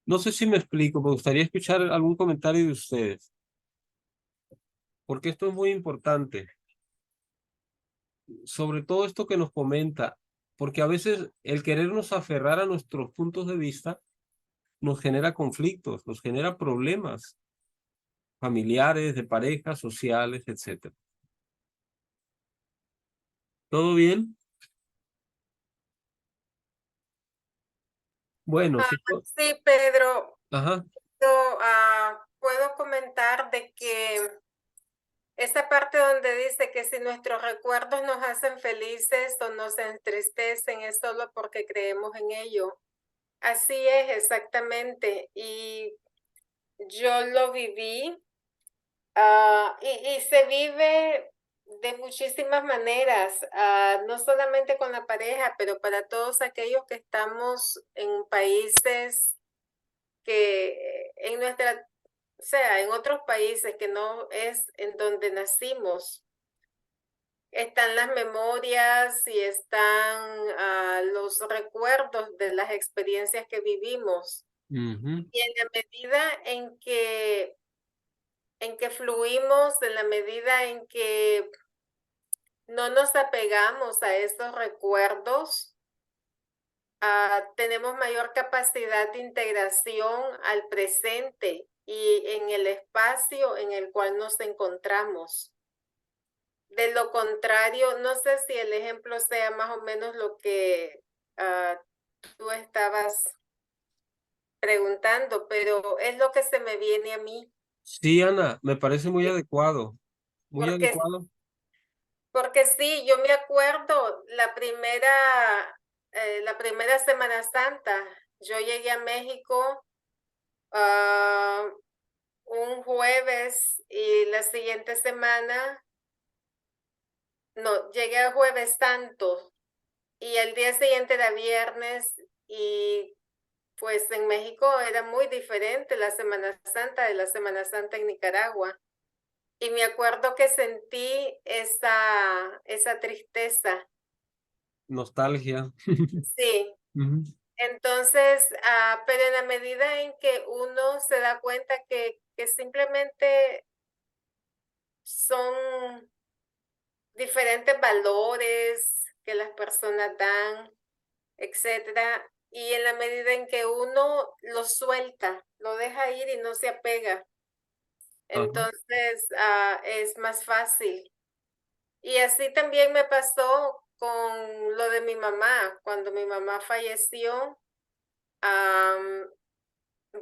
No sé si me explico, me gustaría escuchar algún comentario de ustedes, porque esto es muy importante, sobre todo esto que nos comenta, porque a veces el querernos aferrar a nuestros puntos de vista nos genera conflictos, nos genera problemas familiares, de pareja, sociales, etcétera. ¿Todo bien? Bueno, Ah, sí. sí, Pedro, Ajá. puedo comentar de que esa parte donde dice que si nuestros recuerdos nos hacen felices o nos entristecen es solo porque creemos en ello. Así es, exactamente. Y yo lo viví, y se vive de muchísimas maneras, no solamente con la pareja, pero para todos aquellos que estamos en países que en nuestra, o sea, en otros países que no es en donde nacimos. Están las memorias y están los recuerdos de las experiencias que vivimos. Ujú. Y en la medida en que fluimos, en la medida en que no nos apegamos a esos recuerdos, tenemos mayor capacidad de integración al presente y en el espacio en el cual nos encontramos. De lo contrario, no sé si el ejemplo sea más o menos lo que tú estabas preguntando, pero es lo que se me viene a mí, Sí, Ana, me parece muy ¿sí? adecuado. Muy Porque, adecuado. porque sí, yo me acuerdo la primera Semana Santa, yo llegué a México ah, un jueves y la siguiente semana, no, llegué a Jueves Santo y el día siguiente era viernes y pues en México era muy diferente la Semana Santa de la Semana Santa en Nicaragua. Y me acuerdo que sentí esa tristeza. Nostalgia. Sí. Ujú. Entonces, pero en la medida en que uno se da cuenta que simplemente son diferentes valores que las personas dan, etcétera, y en la medida en que uno lo suelta, lo deja ir y no se apega, Ajá. entonces es más fácil. Y así también me pasó con lo de mi mamá. Cuando mi mamá falleció, am,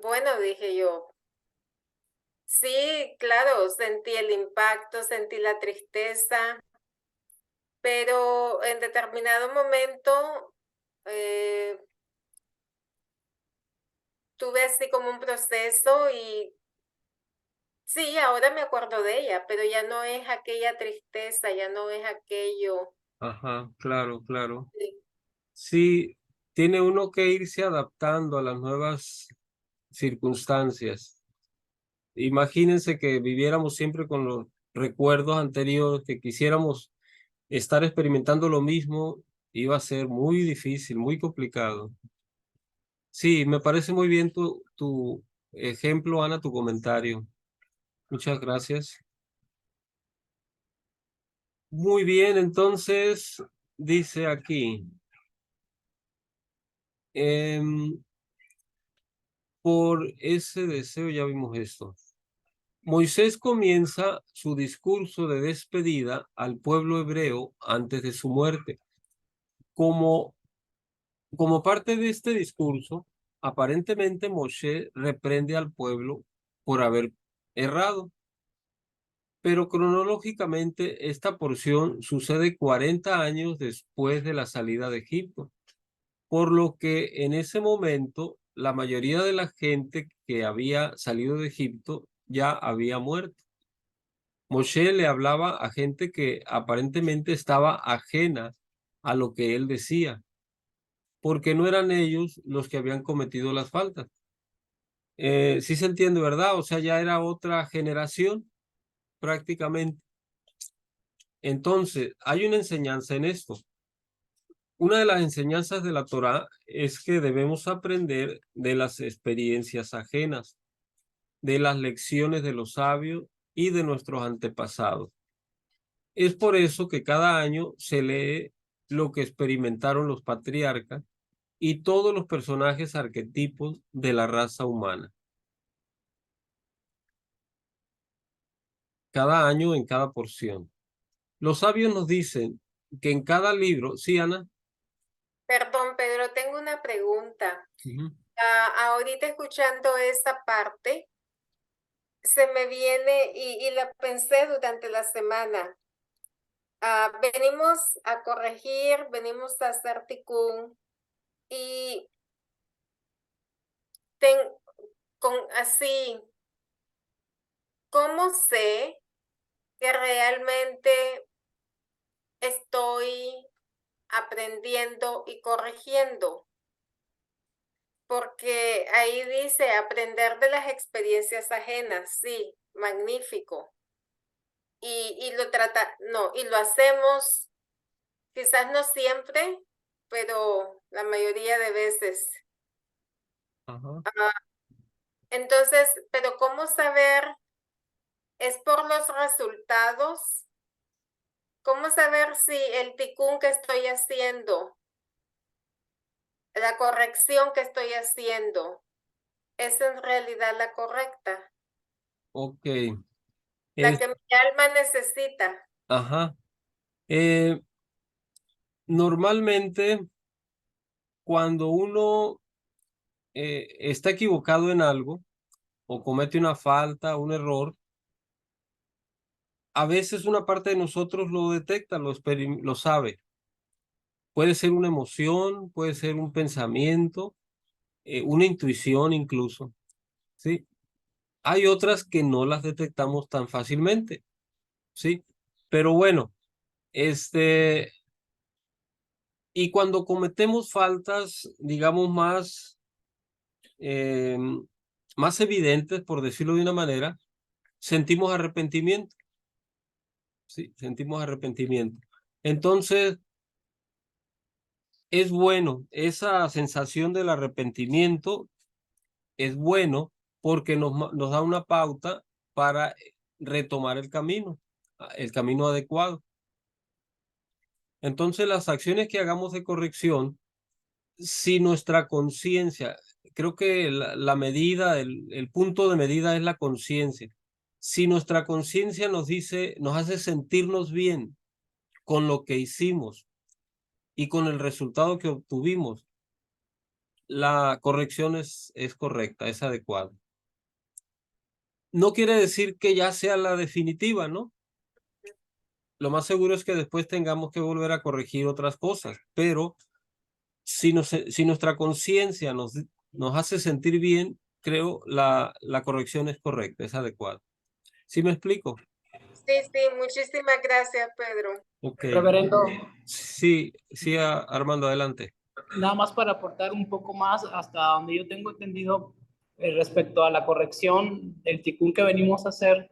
bueno, dije yo, sí, claro, sentí el impacto, sentí la tristeza, pero en determinado momento eh, tuve así como un proceso y sí, ahora me acuerdo de ella, pero ya no es aquella tristeza, ya no es aquello. Ajá, claro, claro. Sí, Sí, tiene uno que irse adaptando a las nuevas circunstancias. Imagínense que viviéramos siempre con los recuerdos anteriores, que quisiéramos estar experimentando lo mismo, iba a ser muy difícil, muy complicado. Sí, me parece muy bien tu ejemplo, Ana, tu comentario. Muchas gracias. Muy bien, entonces dice aquí, em, por ese deseo ya vimos esto. Moisés comienza su discurso de despedida al pueblo hebreo antes de su muerte. Como, como parte de este discurso, aparentemente Moshe reprende al pueblo por haber errado, pero cronológicamente esta porción sucede 40 años después de la salida de Egipto, por lo que en ese momento la mayoría de la gente que había salido de Egipto ya había muerto. Moshe le hablaba a gente que aparentemente estaba ajena a lo que él decía, porque no eran ellos los que habían cometido las faltas. Sí se entiende, ¿verdad? O sea, ya era otra generación prácticamente. Entonces, hay una enseñanza en esto. Una de las enseñanzas de la Torá es que debemos aprender de las experiencias ajenas, de las lecciones de los sabios y de nuestros antepasados. Es por eso que cada año se lee lo que experimentaron los patriarcas y todos los personajes arquetipos de la raza humana. Cada año en cada porción. Los sabios nos dicen, que en cada libro, sí, Ana. Perdón, Pedro, tengo una pregunta. Ujú. Ahorita escuchando esta parte, se me viene y la pensé durante la semana. Venimos a corregir, venimos a hacer tikkun y así, ¿cómo sé que realmente estoy aprendiendo y corrigiendo? Porque ahí dice aprender de las experiencias ajenas, sí, magnífico. Y lo hacemos, quizás no siempre, pero la mayoría de veces. Ajá. Entonces, pero ¿cómo saber? ¿Es por los resultados? ¿Cómo saber si el tikkun que estoy haciendo, la corrección que estoy haciendo, es en realidad la correcta? Ok. La que mi alma necesita. Ajá. Normalmente, cuando uno está equivocado en algo o comete una falta, un error, a veces una parte de nosotros lo detecta, lo sabe. Puede ser una emoción, puede ser un pensamiento, una intuición incluso, ¿sí? Hay otras que no las detectamos tan fácilmente, ¿sí? Pero bueno, y cuando cometemos faltas, digamos, eh, más evidentes, por decirlo de una manera, sentimos arrepentimiento, ¿sí? Sentimos arrepentimiento. Entonces, es bueno, esa sensación del arrepentimiento es bueno porque nos da una pauta para retomar el camino adecuado. Entonces, las acciones que hagamos de corrección, si nuestra conciencia, creo que la medida, el punto de medida es la conciencia. Si nuestra conciencia nos dice, nos hace sentirnos bien con lo que hicimos y con el resultado que obtuvimos, la corrección es correcta, es adecuada. No quiere decir que ya sea la definitiva, ¿no? Lo más seguro es que después tengamos que volver a corregir otras cosas, pero si nuestra conciencia nos hace sentir bien, creo la corrección es correcta, es adecuada. ¿Sí me explico? Sí, sí, muchísimas gracias, Pedro. Ok. Reverendo, Sí, sí, Armando, adelante. nada más para aportar un poco más hasta donde yo tengo entendido respecto a la corrección del tikkun que venimos a hacer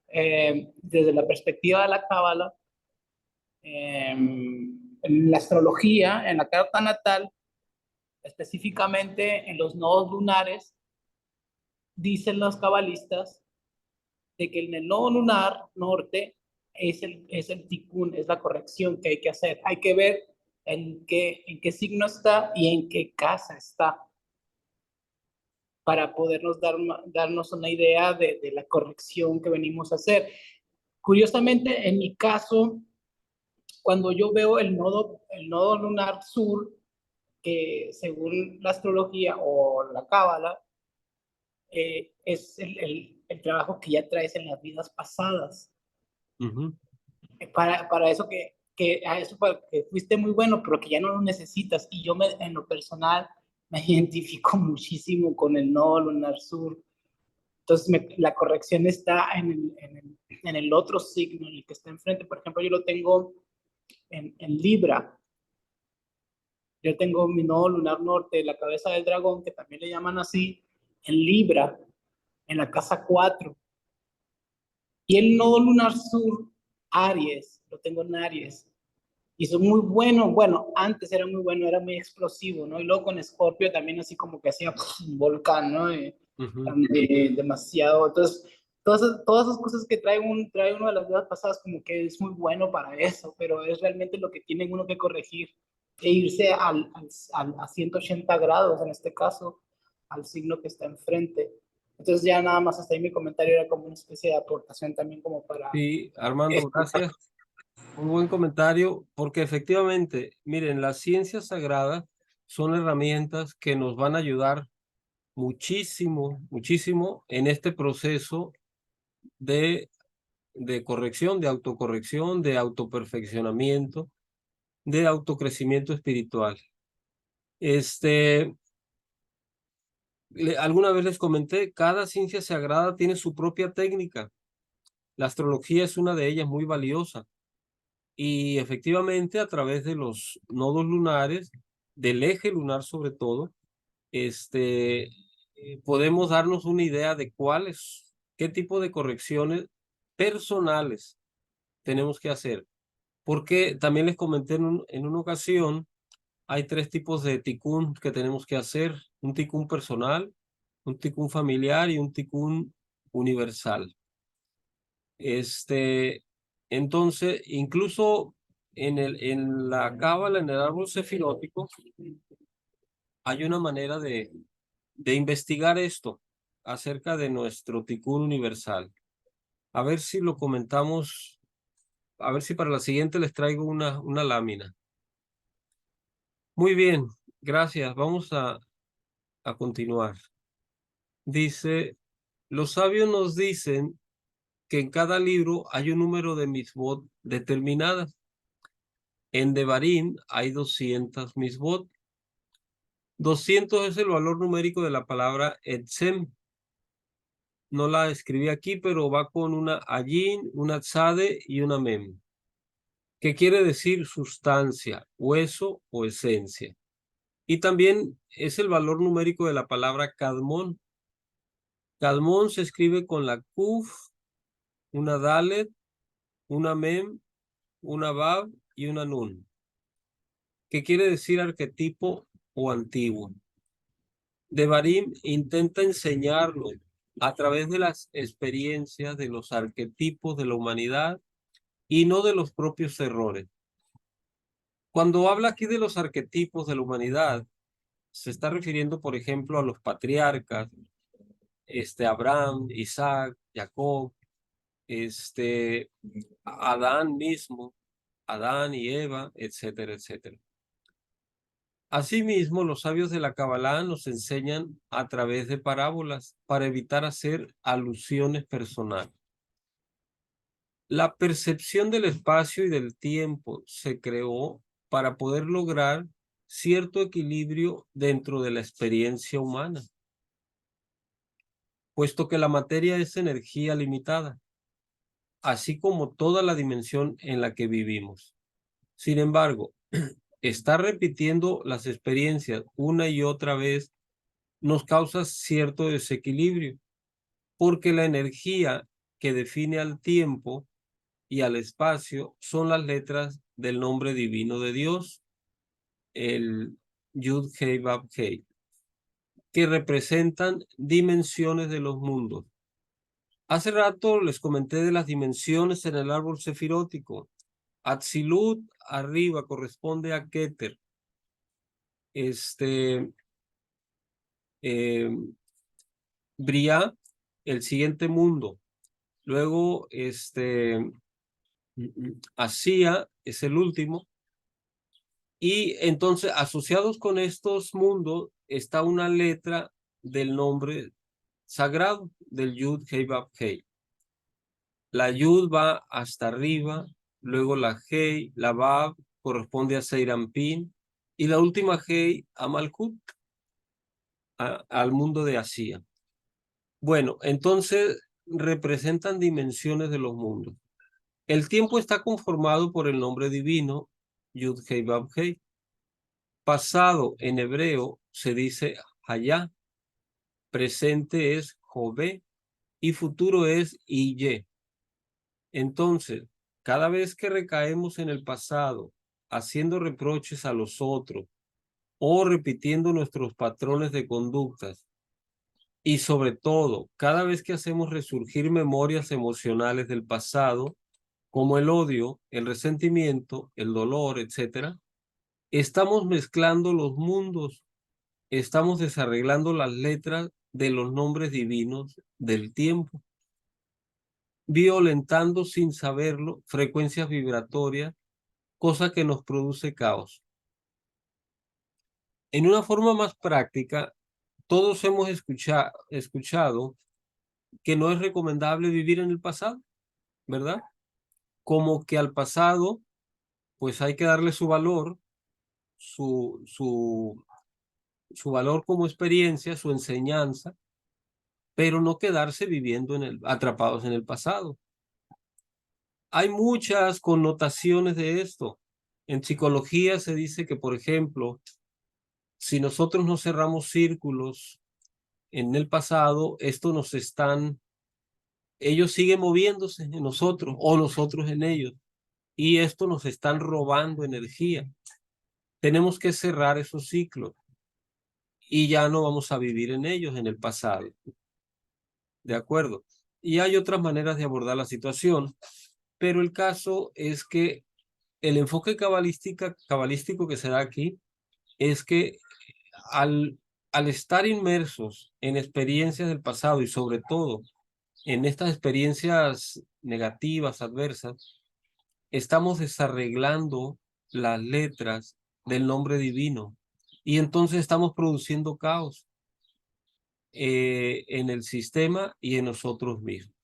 desde la perspectiva de la cábala, en la astrología, en la carta natal, específicamente en los nodos lunares, dicen los cabalistas de que en el nodo lunar norte es el tikkun, es la corrección que hay que hacer. Hay que ver en qué signo está y en qué casa está para podernos darnos una idea de la corrección que venimos a hacer. Curiosamente, en mi caso, cuando yo veo el nodo lunar sur, que según la astrología o la cábala, es el trabajo que ya traes en las vidas pasadas. Ujú. Para eso a eso para que fuiste muy bueno, pero que ya no lo necesitas. Y yo en lo personal me identifico muchísimo con el nodo lunar sur. Entonces la corrección está en el otro signo, en el que está enfrente. Por ejemplo, yo lo tengo en Libra. Yo tengo mi nodo lunar norte, la cabeza del dragón, que también le llaman así, en Libra, en la casa 4. Y el nodo lunar sur, Aries, lo tengo en Aries. Y son muy buenos, bueno, antes era muy bueno, era muy explosivo, ¿no? Y luego con Scorpio también así como que hacía un volcán, ¿no? Demasiado. Entonces, todas esas cosas que trae uno de las vidas pasadas como que es muy bueno para eso, pero es realmente lo que tiene uno que corregir e irse a 180 grados, en este caso, al signo que está enfrente. Entonces ya nada más hasta ahí mi comentario era como una especie de aportación también como para... Sí, Armando, gracias. Muy buen comentario, porque efectivamente, miren, las ciencias sagradas son herramientas que nos van a ayudar muchísimo, muchísimo en este proceso de corrección, de autocorrección, de autoperfeccionamiento, de autocrecimiento espiritual. Alguna vez les comenté, cada ciencia sagrada tiene su propia técnica. La astrología es una de ellas muy valiosa. Y efectivamente, a través de los nodos lunares, del eje lunar sobre todo, podemos darnos una idea de qué tipo de correcciones personales tenemos que hacer. Porque también les comenté en una ocasión, hay 3 tipos de tikkun que tenemos que hacer: un tikkun personal, un tikkun familiar y un tikkun universal. Entonces, incluso en la cábala, en el árbol sefirótico, hay una manera de investigar esto acerca de nuestro tikkun universal. A ver si lo comentamos, a ver si para la siguiente les traigo una lámina. Muy bien, gracias. Vamos a continuar. Dice, los sabios nos dicen que en cada libro hay un número de mitzvot determinadas. En Devarim hay 200 mitzvot. 200 es el valor numérico de la palabra etzem. No la escribí aquí, pero va con una ayin, una tzade y una mem, que quiere decir sustancia, hueso o esencia. Y también es el valor numérico de la palabra kadmon. Kadmon se escribe con la kuf, una dalet, una mem, una bab y una nun, que quiere decir arquetipo o antiguo. Devarim intenta enseñarnos a través de las experiencias de los arquetipos de la humanidad y no de los propios errores. Cuando habla aquí de los arquetipos de la humanidad, se está refiriendo, por ejemplo, a los patriarcas, Abraham, Isaac, Jacob, Adán mismo, Adán y Eva, etcétera, etcétera. Asimismo, los sabios de la Kabbalah nos enseñan a través de parábolas para evitar hacer alusiones personales. La percepción del espacio y del tiempo se creó para poder lograr cierto equilibrio dentro de la experiencia humana, puesto que la materia es energía limitada, así como toda la dimensión en la que vivimos. Sin embargo, estar repitiendo las experiencias una y otra vez nos causa cierto desequilibrio, porque la energía que define al tiempo y al espacio son las letras del nombre divino de Dios, el Yud Hei Vav Hei, que representan dimensiones de los mundos. Hace rato les comenté de las dimensiones en el árbol sefirótico. Atzilut arriba corresponde a Keter. Briá, el siguiente mundo. Luego, Asía es el último. Y entonces, asociados con estos mundos, está una letra del nombre sagrado, del Yud Hei Vav Hei. La Yud va hasta arriba, luego la Hei, la Vav, corresponde a Seirampin, y la última Hei a Malkut, al mundo de Asía. Bueno, entonces representan dimensiones de los mundos. El tiempo está conformado por el nombre divino, Yud Hei Vav Hei. Pasado en hebreo se dice Hayá, presente es Jové y futuro es Iye. Entonces, cada vez que recaemos en el pasado, haciendo reproches a los otros o repitiendo nuestros patrones de conductas, y sobre todo, cada vez que hacemos resurgir memorias emocionales del pasado, como el odio, el resentimiento, el dolor, etc., estamos mezclando los mundos, estamos desarreglando las letras de los nombres divinos del tiempo. violentando sin saberlo frecuencias vibratorias, cosa que nos produce caos. En una forma más práctica, todos hemos escuchado que no es recomendable vivir en el pasado, ¿verdad? Como que al pasado, pues hay que darle su valor, su valor como experiencia, su enseñanza, pero no quedarse viviendo atrapados en el pasado. Hay muchas connotaciones de esto. En psicología se dice que, por ejemplo, si nosotros no cerramos círculos en el pasado, ellos siguen moviéndose en nosotros o nosotros en ellos, y esto nos están robando energía. Tenemos que cerrar esos ciclos y ya no vamos a vivir en ellos en el pasado. ¿De acuerdo? Y hay otras maneras de abordar la situación, pero el caso es que el enfoque cabalístico que se da aquí es que al estar inmersos en experiencias del pasado y sobre todo en estas experiencias negativas, adversas, estamos desarreglando las letras del nombre divino y entonces estamos produciendo caos en el sistema y en nosotros mismos.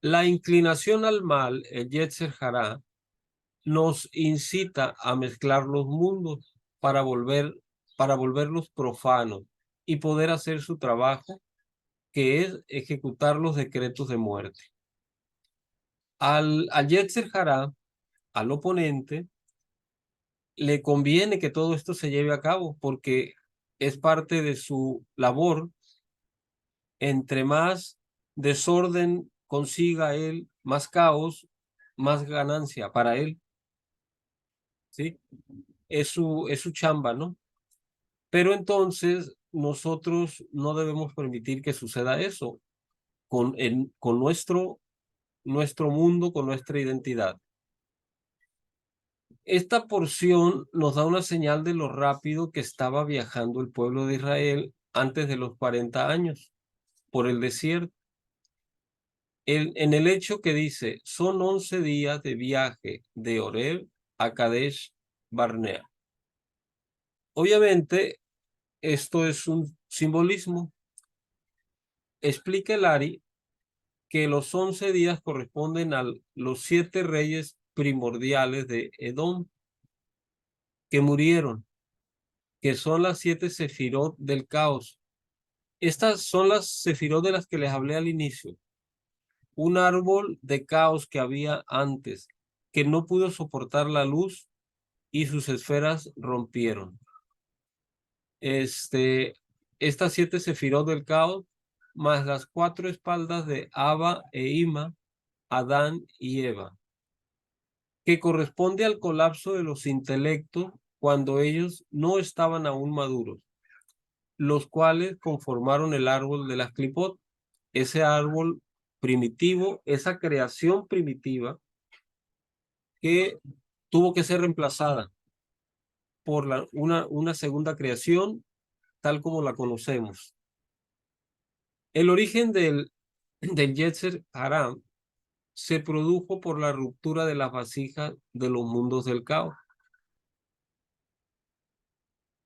La inclinación al mal, el Yetzer Hará, nos incita a mezclar los mundos para volverlos profanos y poder hacer su trabajo, que es ejecutar los decretos de muerte. Al Yetzer Hará, al oponente, le conviene que todo esto se lleve a cabo porque es parte de su labor. Entre más desorden consiga él, más caos, más ganancia para él. ¿Sí? Es su chamba, ¿no? Pero entonces nosotros no debemos permitir que suceda eso con nuestro mundo, con nuestra identidad. Esta porción nos da una señal de lo rápido que estaba viajando el pueblo de Israel antes de los 40 años por el desierto. En el hecho que dice, son 11 días de viaje de Oreb a Kadesh Barnea. Obviamente, esto es un simbolismo. Explica el Ari que los 11 días corresponden a los 7 reyes primordiales de Edom que murieron, que son las 7 sefirot del caos. Estas son las sefirot de las que les hablé al inicio. Un árbol de caos que había antes, que no pudo soportar la luz y sus esferas rompieron. Estas 7 sefirot del caos, más las 4 espaldas de Abba e Ima, Adán y Eva, que corresponde al colapso de los intelectos cuando ellos no estaban aún maduros, los cuales conformaron el árbol de las clipot, ese árbol primitivo, esa creación primitiva que tuvo que ser reemplazada por una segunda creación tal como la conocemos. El origen del Yetzer Hará se produjo por la ruptura de las vasijas de los mundos del caos.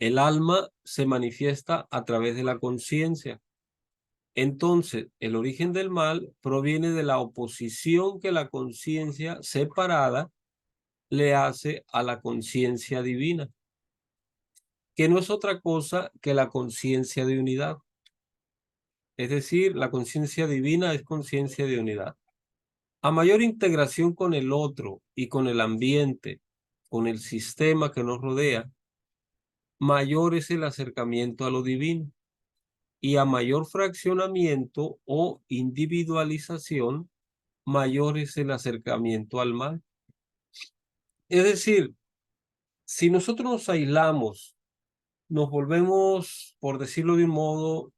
El alma se manifiesta a través de la conciencia. Entonces, el origen del mal proviene de la oposición que la conciencia separada le hace a la conciencia divina, que no es otra cosa que la conciencia de unidad. Es decir, la conciencia divina es conciencia de unidad. A mayor integración con el otro y con el ambiente, con el sistema que nos rodea, mayor es el acercamiento a lo divino. Y a mayor fraccionamiento o individualización, mayor es el acercamiento al mal. Es decir, si nosotros nos aislamos, nos volvemos, por decirlo de un modo,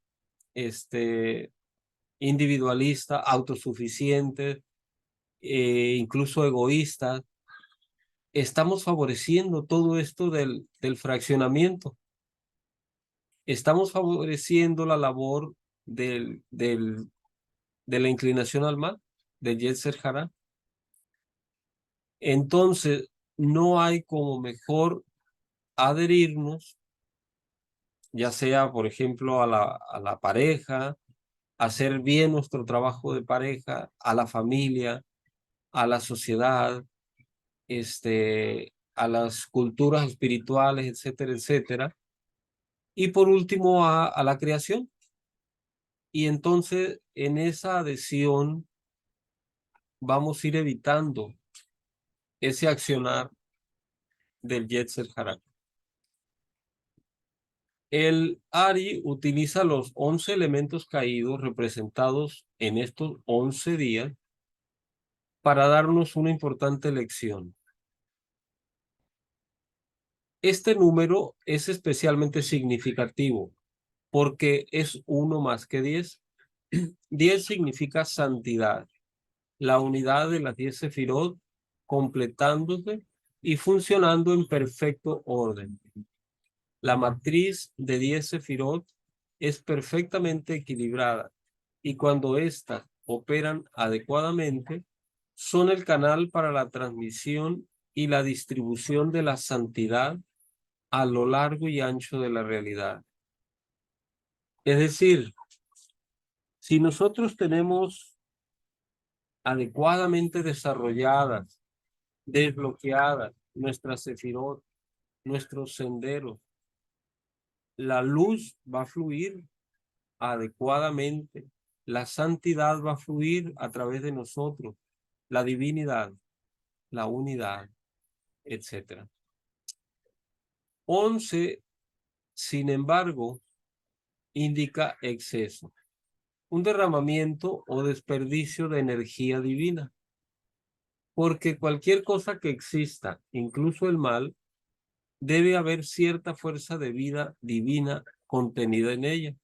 individualista, autosuficientes, incluso egoístas, estamos favoreciendo todo esto del fraccionamiento. Estamos favoreciendo la labor de la inclinación al mal, del Yetzer Hará. Entonces, no hay como mejor adherirnos, ya sea, por ejemplo, a la pareja, hacer bien nuestro trabajo de pareja, a la familia, a la sociedad, a las culturas espirituales, etcétera, etcétera. Y por último, a la creación. Y entonces, en esa adhesión, vamos a ir evitando ese accionar del Yetzer Hará. El Ari utiliza los 11 elementos caídos representados en estos 11 días para darnos una importante lección. Este número es especialmente significativo porque es 1 más que 10. 10 significa santidad, la unidad de las 10 sefirot completándose y funcionando en perfecto orden. La matriz de 10 sefirot es perfectamente equilibrada y cuando éstas operan adecuadamente, son el canal para la transmisión y la distribución de la santidad a lo largo y ancho de la realidad. Es decir, si nosotros tenemos adecuadamente desarrolladas, desbloqueadas nuestras sefirot, nuestros senderos, la luz va a fluir adecuadamente, la santidad va a fluir a través de nosotros, la divinidad, la unidad, etc. 11, sin embargo, indica exceso, un derramamiento o desperdicio de energía divina, porque cualquier cosa que exista, incluso el mal, debe haber cierta fuerza de vida divina contenida en ella.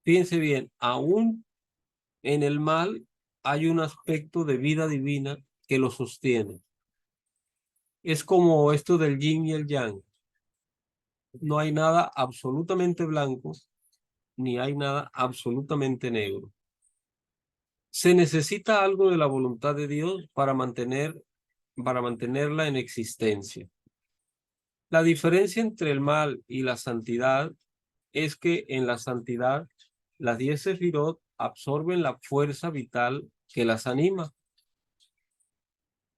Fíjense bien, aún en el mal hay un aspecto de vida divina que lo sostiene. Es como esto del yin y el yang. No hay nada absolutamente blanco, ni hay nada absolutamente negro. Se necesita algo de la voluntad de Dios para mantenerla en existencia. La diferencia entre el mal y la santidad es que en la santidad las 10 sefirot absorben la fuerza vital que las anima,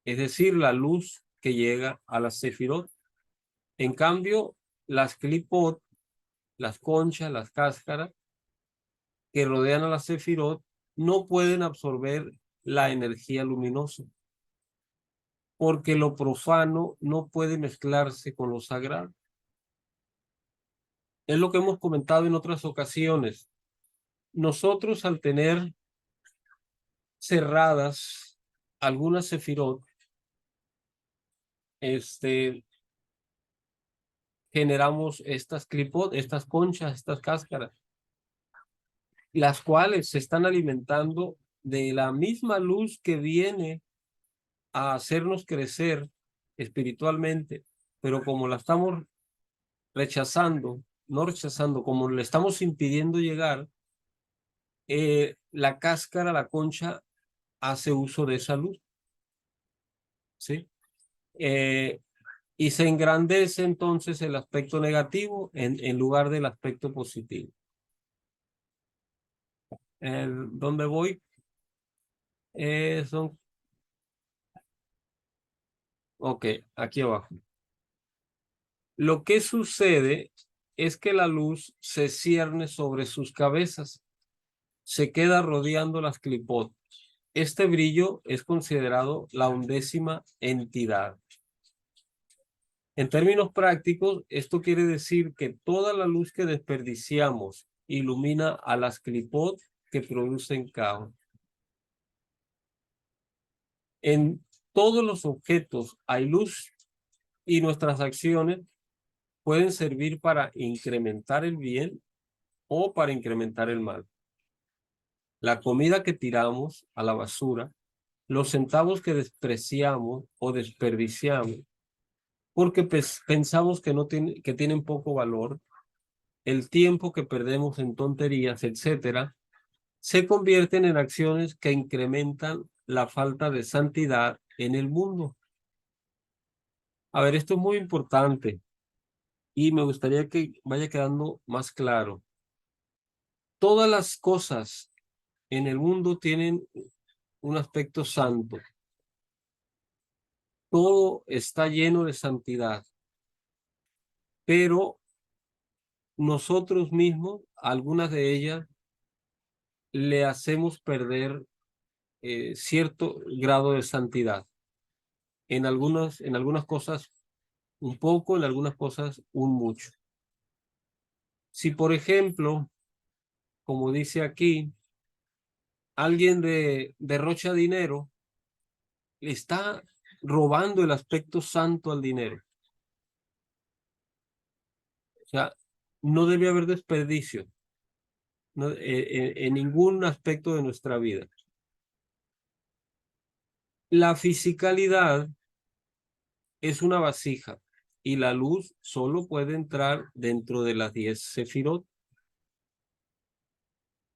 es decir, la luz que llega a las sefirot. En cambio, las klipot, las conchas, las cáscaras que rodean a las sefirot no pueden absorber la energía luminosa, porque lo profano no puede mezclarse con lo sagrado. Es lo que hemos comentado en otras ocasiones. Nosotros, al tener cerradas algunas sefirot, generamos estas klipot, estas conchas, estas cáscaras, las cuales se están alimentando de la misma luz que viene a hacernos crecer espiritualmente, pero como la estamos rechazando, no rechazando, como le estamos impidiendo llegar, la cáscara, la concha, hace uso de esa luz, ¿sí? Y se engrandece entonces el aspecto negativo en lugar del aspecto positivo. ¿Dónde voy? Ok, aquí abajo. Lo que sucede es que la luz se cierne sobre sus cabezas, se queda rodeando las klipot. Este brillo es considerado la 11ª entidad. En términos prácticos, esto quiere decir que toda la luz que desperdiciamos ilumina a las klipot que producen caos. En todos los objetos hay luz y nuestras acciones pueden servir para incrementar el bien o para incrementar el mal. La comida que tiramos a la basura, los centavos que despreciamos o desperdiciamos, porque pensamos que tienen poco valor, el tiempo que perdemos en tonterías, etcétera, se convierten en acciones que incrementan la falta de santidad en el mundo. A ver, esto es muy importante y me gustaría que vaya quedando más claro. Todas las cosas en el mundo tienen un aspecto santo. Todo está lleno de santidad, pero nosotros mismos, algunas de ellas, le hacemos perder cierto grado de santidad. En algunas cosas un poco, en algunas cosas un mucho. Si, por ejemplo, como dice aquí, alguien derrocha dinero, le está robando el aspecto santo al dinero. O sea, no debe haber desperdicio en ningún aspecto de nuestra vida. La fisicalidad es una vasija y la luz solo puede entrar dentro de las 10 sefirot.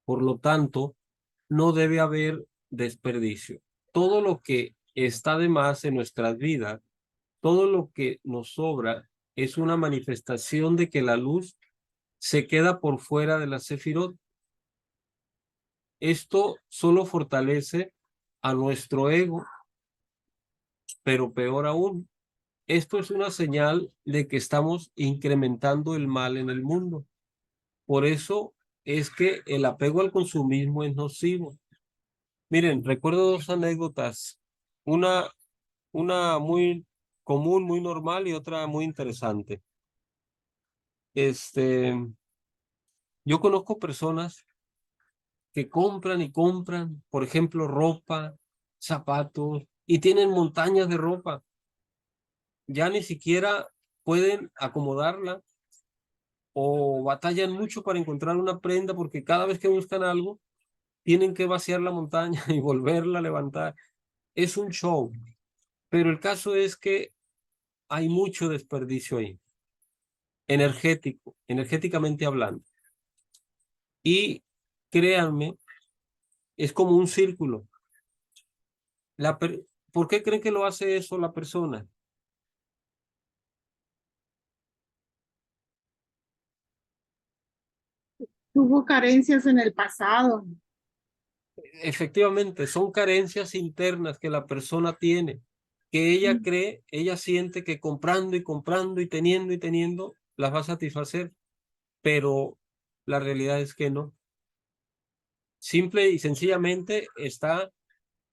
Por lo tanto, no debe haber desperdicio. Todo lo que está de más en nuestras vidas, todo lo que nos sobra, es una manifestación de que la luz se queda por fuera de la sefirot. Esto solo fortalece a nuestro ego, pero peor aún, esto es una señal de que estamos incrementando el mal en el mundo. Por eso es que el apego al consumismo es nocivo. Miren, recuerdo dos anécdotas, una, una muy común, muy normal y otra muy interesante. Yo conozco personas que compran y compran, por ejemplo, ropa, zapatos, y tienen montañas de ropa. Ya ni siquiera pueden acomodarla o batallan mucho para encontrar una prenda porque cada vez que buscan algo, tienen que vaciar la montaña y volverla a levantar. Es un show, pero el caso es que hay mucho desperdicio ahí, energéticamente hablando. Y créanme, es como un círculo. ¿Por qué creen que lo hace eso la persona? Tuvo carencias en el pasado. Efectivamente, son carencias internas que la persona tiene, que ella cree, ella siente que comprando y teniendo, las va a satisfacer, pero la realidad es que no. Simple y sencillamente está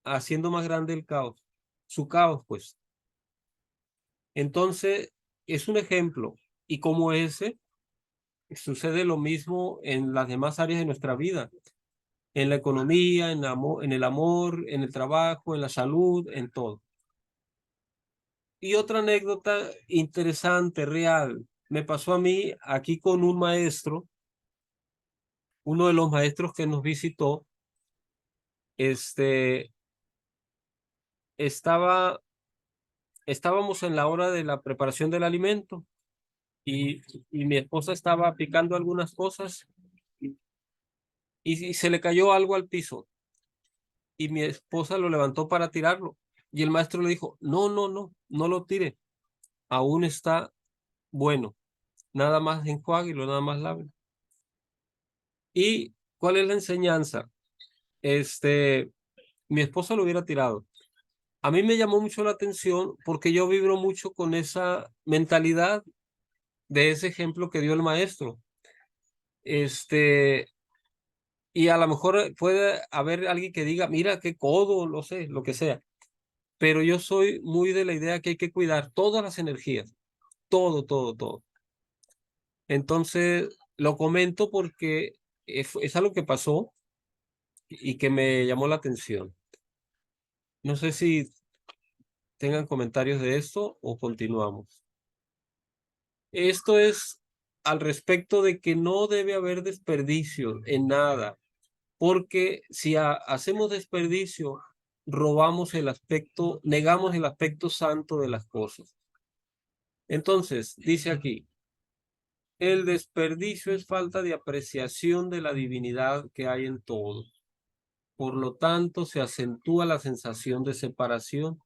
haciendo más grande el caos, su caos, pues. Entonces, es un ejemplo, y como ese, sucede lo mismo en las demás áreas de nuestra vida, en la economía, en el amor, en el trabajo, en la salud, en todo. Y otra anécdota interesante, real, me pasó a mí aquí con un maestro, uno de los maestros que nos visitó, este, estábamos en la hora de la preparación del alimento y, y mi esposa estaba picando algunas cosas y se le cayó algo al piso y mi esposa lo levantó para tirarlo y el maestro le dijo, no lo tire, aún está bueno, nada más enjuáguelo, nada más lávelo. ¿Y cuál es la enseñanza? Mi esposa lo hubiera tirado. A mí me llamó mucho la atención porque yo vibro mucho con esa mentalidad de ese ejemplo que dio el maestro. Y a lo mejor puede haber alguien que diga, mira qué codo, lo sé, lo que sea. Pero yo soy muy de la idea que hay que cuidar todas las energías, todo. Entonces, lo comento porque es algo que pasó y que me llamó la atención. No sé si tengan comentarios de esto o continuamos. Esto es al respecto de que no debe haber desperdicio en nada, porque si hacemos desperdicio, negamos el aspecto santo de las cosas. Entonces, dice aquí, El desperdicio es falta de apreciación de la divinidad que hay en todo. Por lo tanto, se acentúa la sensación de separación,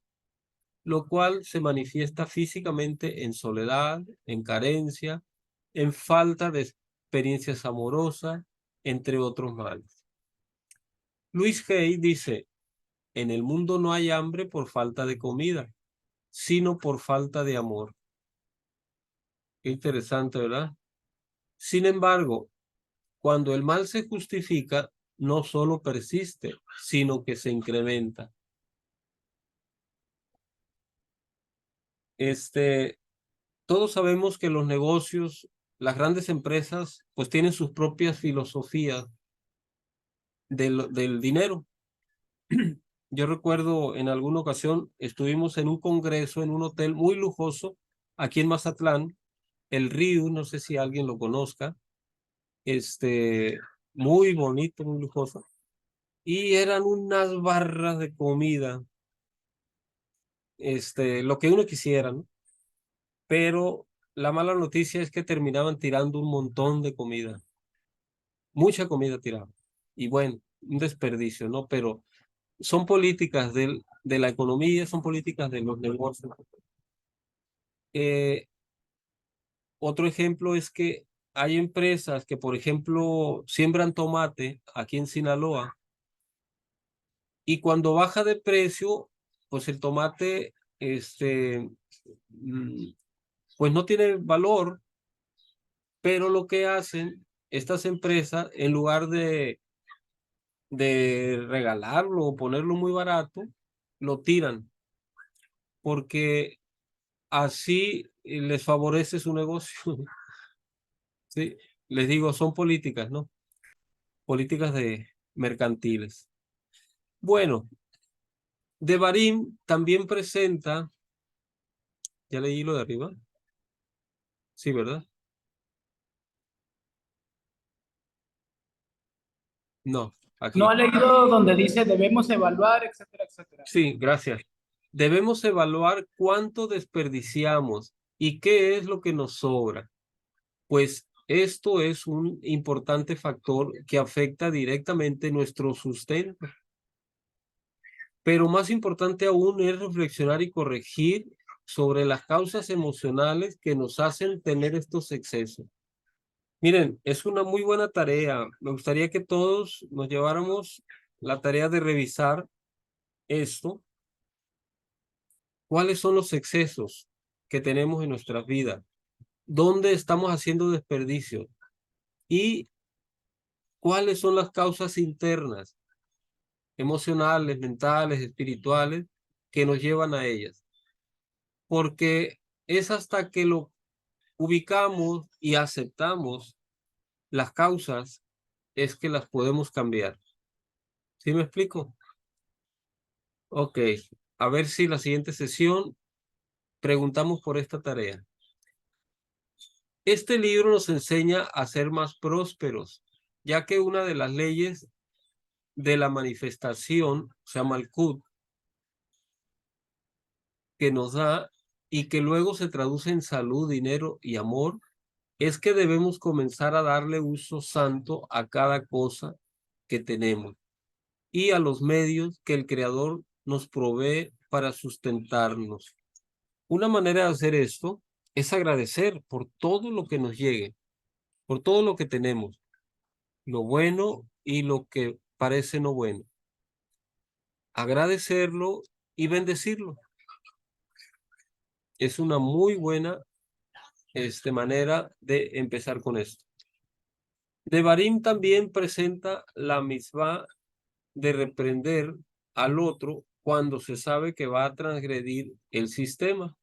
lo cual se manifiesta físicamente en soledad, en carencia, en falta de experiencias amorosas, entre otros males. Luis Hay dice, en el mundo no hay hambre por falta de comida, sino por falta de amor. Qué interesante, ¿verdad? Sin embargo, cuando el mal se justifica, no solo persiste, sino que se incrementa. Todos sabemos que los negocios, las grandes empresas, pues tienen sus propias filosofías del dinero. Yo recuerdo en alguna ocasión estuvimos en un congreso en un hotel muy lujoso aquí en Mazatlán, el Río, no sé si alguien lo conozca, muy bonito, muy lujoso. Y eran unas barras de comida, lo que uno quisiera, ¿no? Pero la mala noticia es que terminaban tirando un montón de comida, mucha comida tirada. Y bueno, un desperdicio, ¿no? Pero son políticas de la economía, son políticas de los negocios. Otro ejemplo es que hay empresas que, por ejemplo, siembran tomate aquí en Sinaloa y cuando baja de precio, pues el tomate, mm, pues no tiene valor, pero lo que hacen estas empresas, en lugar de regalarlo o ponerlo muy barato, lo tiran, porque así les favorece su negocio. Sí, les digo, son políticas, ¿no? Políticas de mercantiles. Bueno, Devarim también presenta, ya leí lo de arriba, sí, ¿verdad? No, No aquí. ha leído donde dice debemos evaluar, etcétera, etcétera. Sí, gracias. Debemos evaluar cuánto desperdiciamos y qué es lo que nos sobra, pues esto es un importante factor que afecta directamente nuestro sustento. Pero más importante aún es reflexionar y corregir sobre las causas emocionales que nos hacen tener estos excesos. Miren, es una muy buena tarea. Me gustaría que todos nos lleváramos la tarea de revisar esto. ¿Cuáles son los excesos que tenemos en nuestras vidas? ¿Dónde estamos haciendo desperdicio? ¿Y cuáles son las causas internas, emocionales, mentales, espirituales, que nos llevan a ellas? Porque es hasta que lo ubicamos y aceptamos las causas, es que las podemos cambiar. ¿Sí me explico? Ok, a ver si la siguiente sesión preguntamos por esta tarea. Este libro nos enseña a ser más prósperos, ya que una de las leyes de la manifestación, se llama Malkut, que nos da y que luego se traduce en salud, dinero y amor, es que debemos comenzar a darle uso santo a cada cosa que tenemos y a los medios que el Creador nos provee para sustentarnos. Una manera de hacer esto es agradecer por todo lo que nos llegue, por todo lo que tenemos, lo bueno y lo que parece no bueno. Agradecerlo y bendecirlo. Es una muy buena manera de empezar con esto. Devarim también presenta la misma de reprender al otro cuando se sabe que va a transgredir el sistema.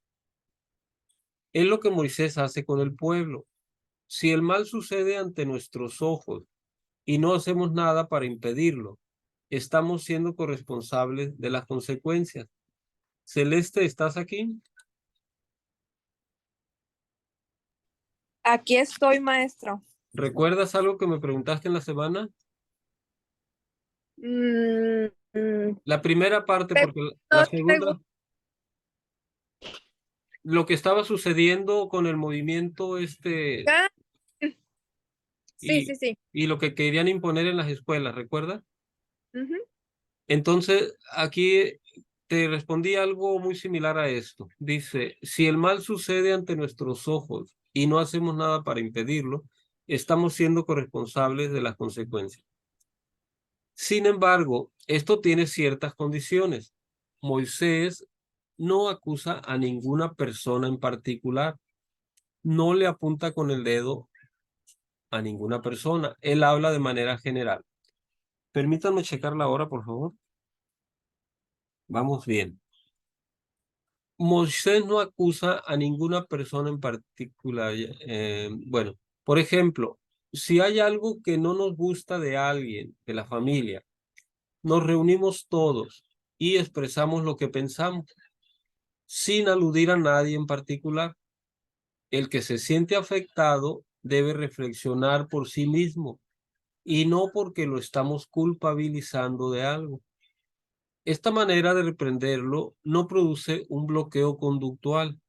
Es lo que Moisés hace con el pueblo. Si el mal sucede ante nuestros ojos y no hacemos nada para impedirlo, estamos siendo corresponsables de las consecuencias. Celeste, ¿estás aquí? Aquí estoy, maestro. ¿Recuerdas algo que me preguntaste en la semana? Mm, La primera parte, porque la no segunda, lo que estaba sucediendo con el movimiento Ah, Sí, sí, sí. y lo que querían imponer en las escuelas, ¿recuerdas? Ujú. Entonces, aquí te respondí algo muy similar a esto. Dice, si el mal sucede ante nuestros ojos y no hacemos nada para impedirlo, estamos siendo corresponsables de las consecuencias. Sin embargo, esto tiene ciertas condiciones. Moisés no acusa a ninguna persona en particular, no le apunta con el dedo a ninguna persona, él habla de manera general. Permítanme checar la hora, por favor. Vamos bien. Moisés no acusa a ninguna persona en particular. Bueno, por ejemplo, si hay algo que no nos gusta de alguien, de la familia, nos reunimos todos y expresamos lo que pensamos, sin aludir a nadie en particular. El que se siente afectado debe reflexionar por sí mismo y no porque lo estamos culpabilizando de algo. Esta manera de reprenderlo no produce un bloqueo conductual,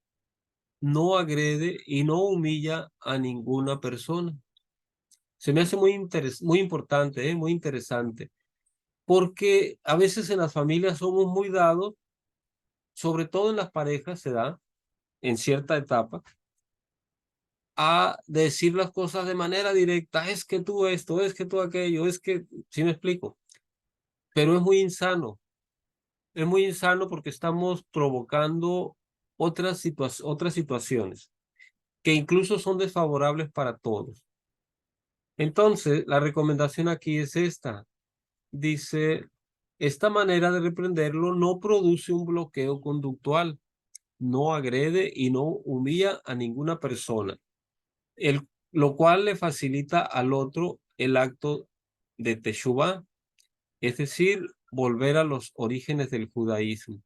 no agrede y no humilla a ninguna persona. Se me hace muy importante, muy interesante, porque a veces en las familias somos muy dados, sobre todo en las parejas se da, en cierta etapa, a decir las cosas de manera directa, es que tú esto, es que tú aquello, es que, sí me explico, pero es muy insano porque estamos provocando otras situaciones que incluso son desfavorables para todos. Entonces, la recomendación aquí es esta. Dice, esta manera de reprenderlo no produce un bloqueo conductual, no agrede y no humilla a ninguna persona, lo cual le facilita al otro el acto de Teshuvá, es decir, volver a los orígenes del judaísmo.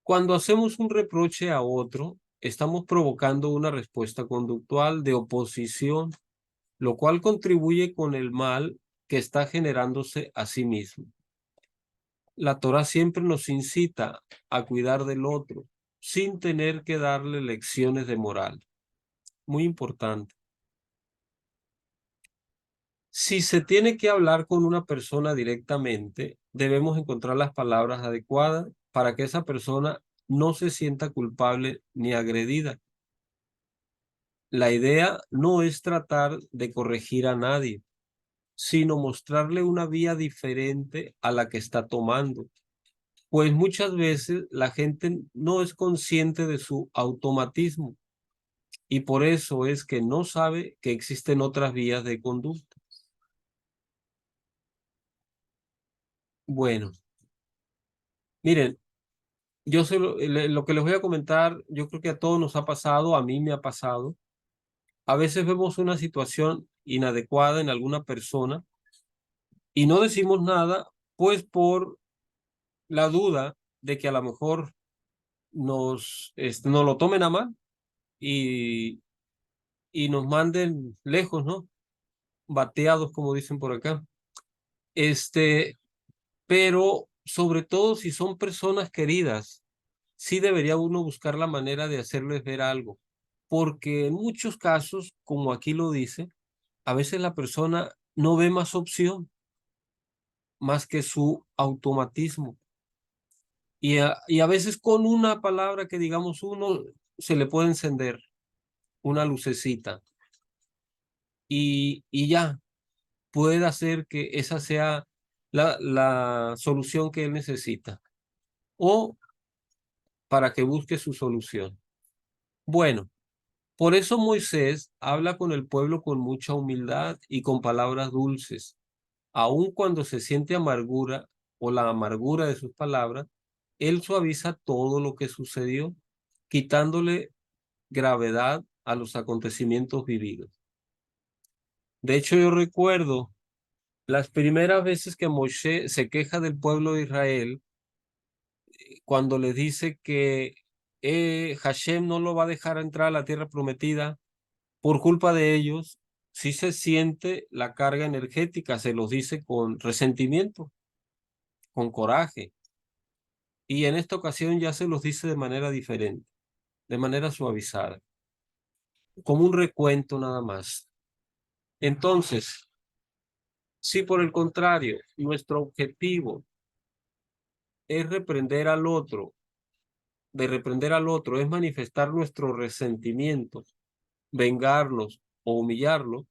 Cuando hacemos un reproche a otro, estamos provocando una respuesta conductual de oposición, lo cual contribuye con el mal que está generándose a sí mismo. La Torá siempre nos incita a cuidar del otro sin tener que darle lecciones de moral. Muy importante. Si se tiene que hablar con una persona directamente, debemos encontrar las palabras adecuadas para que esa persona no se sienta culpable ni agredida. La idea no es tratar de corregir a nadie, sino mostrarle una vía diferente a la que está tomando. Pues muchas veces la gente no es consciente de su automatismo y por eso es que no sabe que existen otras vías de conducta. Bueno, miren, yo sé lo que les voy a comentar, yo creo que a todos nos ha pasado, a mí me ha pasado. A veces vemos una situación inadecuada en alguna persona y no decimos nada, pues por la duda de que a lo mejor nos lo tomen a mal y, y nos manden lejos, ¿no? Bateados, como dicen por acá. Este, pero sobre todo si son personas queridas, sí debería uno buscar la manera de hacerles ver algo, porque en muchos casos, como aquí lo dice, a veces la persona no ve más opción más que su automatismo. Y a veces con una palabra que digamos uno se le puede encender una lucecita y ya puede hacer que esa sea la solución que él necesita o para que busque su solución. Bueno, por eso Moisés habla con el pueblo con mucha humildad y con palabras dulces, aun cuando se siente amargura o la amargura de sus palabras, él suaviza todo lo que sucedió, quitándole gravedad a los acontecimientos vividos. De hecho, yo recuerdo las primeras veces que Moshe se queja del pueblo de Israel, cuando le dice que Hashem no lo va a dejar entrar a la tierra prometida por culpa de ellos, sí se siente la carga energética, se los dice con resentimiento, con coraje. Y en esta ocasión ya se los dice de manera diferente, de manera suavizada, como un recuento nada más. Entonces, si por el contrario, nuestro objetivo es reprender al otro, de reprender al otro es manifestar nuestro resentimiento, vengarnos o humillarlo,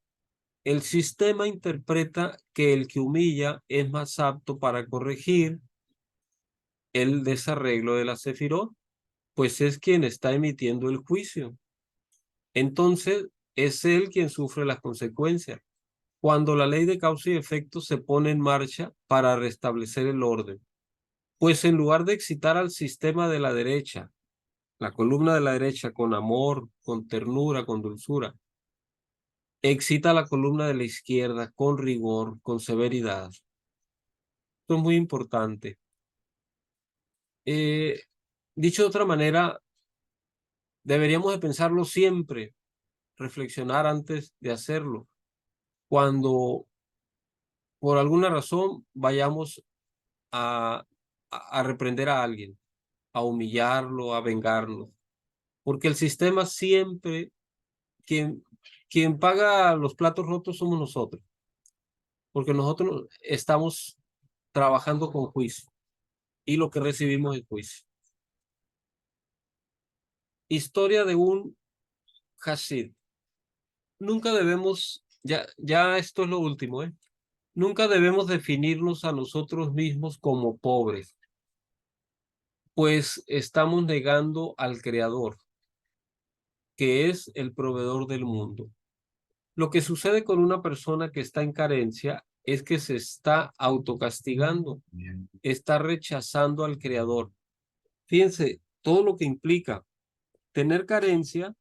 el sistema interpreta que el que humilla es más apto para corregir el desarreglo de la sefirot, pues es quien está emitiendo el juicio. Entonces, es él quien sufre las consecuencias. Cuando la ley de causa y efecto se pone en marcha para restablecer el orden, pues en lugar de excitar al sistema de la derecha, la columna de la derecha con amor, con ternura, con dulzura, excita a la columna de la izquierda con rigor, con severidad. Esto es muy importante. Dicho de otra manera, deberíamos de pensarlo siempre, reflexionar antes de hacerlo. Cuando por alguna razón vayamos a reprender a alguien, a humillarlo, a vengarlo, porque el sistema siempre, quien paga los platos rotos somos nosotros, porque nosotros estamos trabajando con juicio y lo que recibimos es juicio. Historia de un Hasid. Nunca debemos, ya esto es lo último, nunca debemos definirnos a nosotros mismos como pobres, pues estamos negando al Creador, que es el proveedor del mundo. Lo que sucede con una persona que está en carencia es que se está autocastigando, está rechazando al Creador. Fíjense, todo lo que implica tener carencia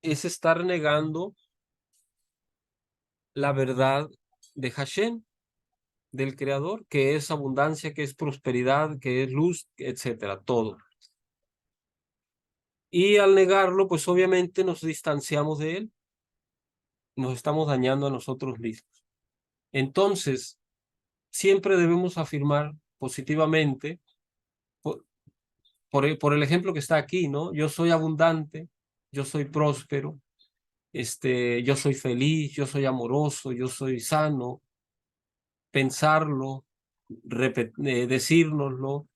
es estar negando la verdad de Hashem, del Creador, que es abundancia, que es prosperidad, que es luz, etcétera, todo. Y al negarlo, pues obviamente nos distanciamos de él, nos estamos dañando a nosotros mismos. Entonces, siempre debemos afirmar positivamente, por el ejemplo que está aquí, ¿no? Yo soy abundante, yo soy próspero, yo soy feliz, yo soy amoroso, yo soy sano. Pensarlo, decírnoslo,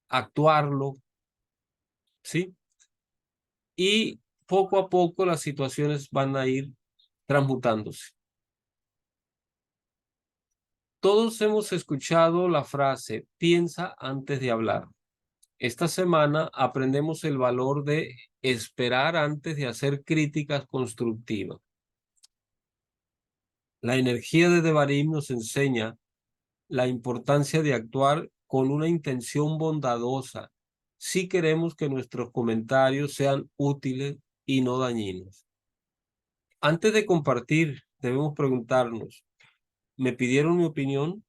actuarlo, ¿sí? Y poco a poco las situaciones van a ir transmutándose. Todos hemos escuchado la frase, piensa antes de hablar. Esta semana aprendemos el valor de esperar antes de hacer críticas constructivas. La energía de Devarim nos enseña la importancia de actuar con una intención bondadosa si queremos que nuestros comentarios sean útiles y no dañinos. Antes de compartir, debemos preguntarnos, ¿me pidieron mi opinión?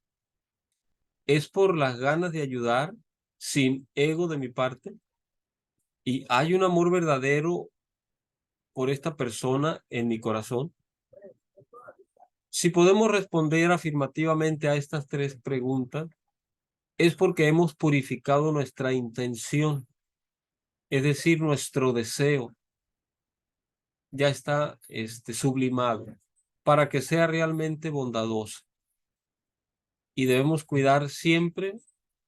¿Es por las ganas de ayudar sin ego de mi parte? ¿Y hay un amor verdadero por esta persona en mi corazón? Si podemos responder afirmativamente a estas tres preguntas, es porque hemos purificado nuestra intención, es decir, nuestro deseo ya está sublimado para que sea realmente bondadoso. Y debemos cuidar siempre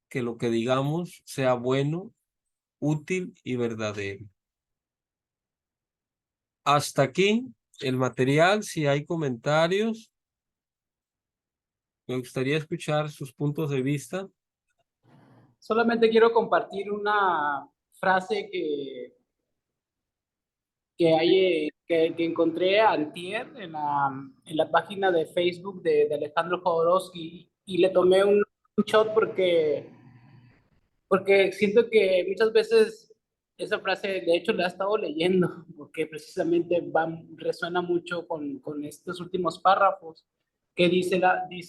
que lo que digamos sea bueno, útil y verdadero. Hasta aquí el material. Si hay comentarios, me gustaría escuchar sus puntos de vista. Solamente quiero compartir una frase que encontré antier en la página de Facebook de Alejandro Jodorowsky y le tomé un shot porque siento que muchas veces esa frase, de hecho, la he estado leyendo porque precisamente resuena mucho con estos últimos párrafos que dice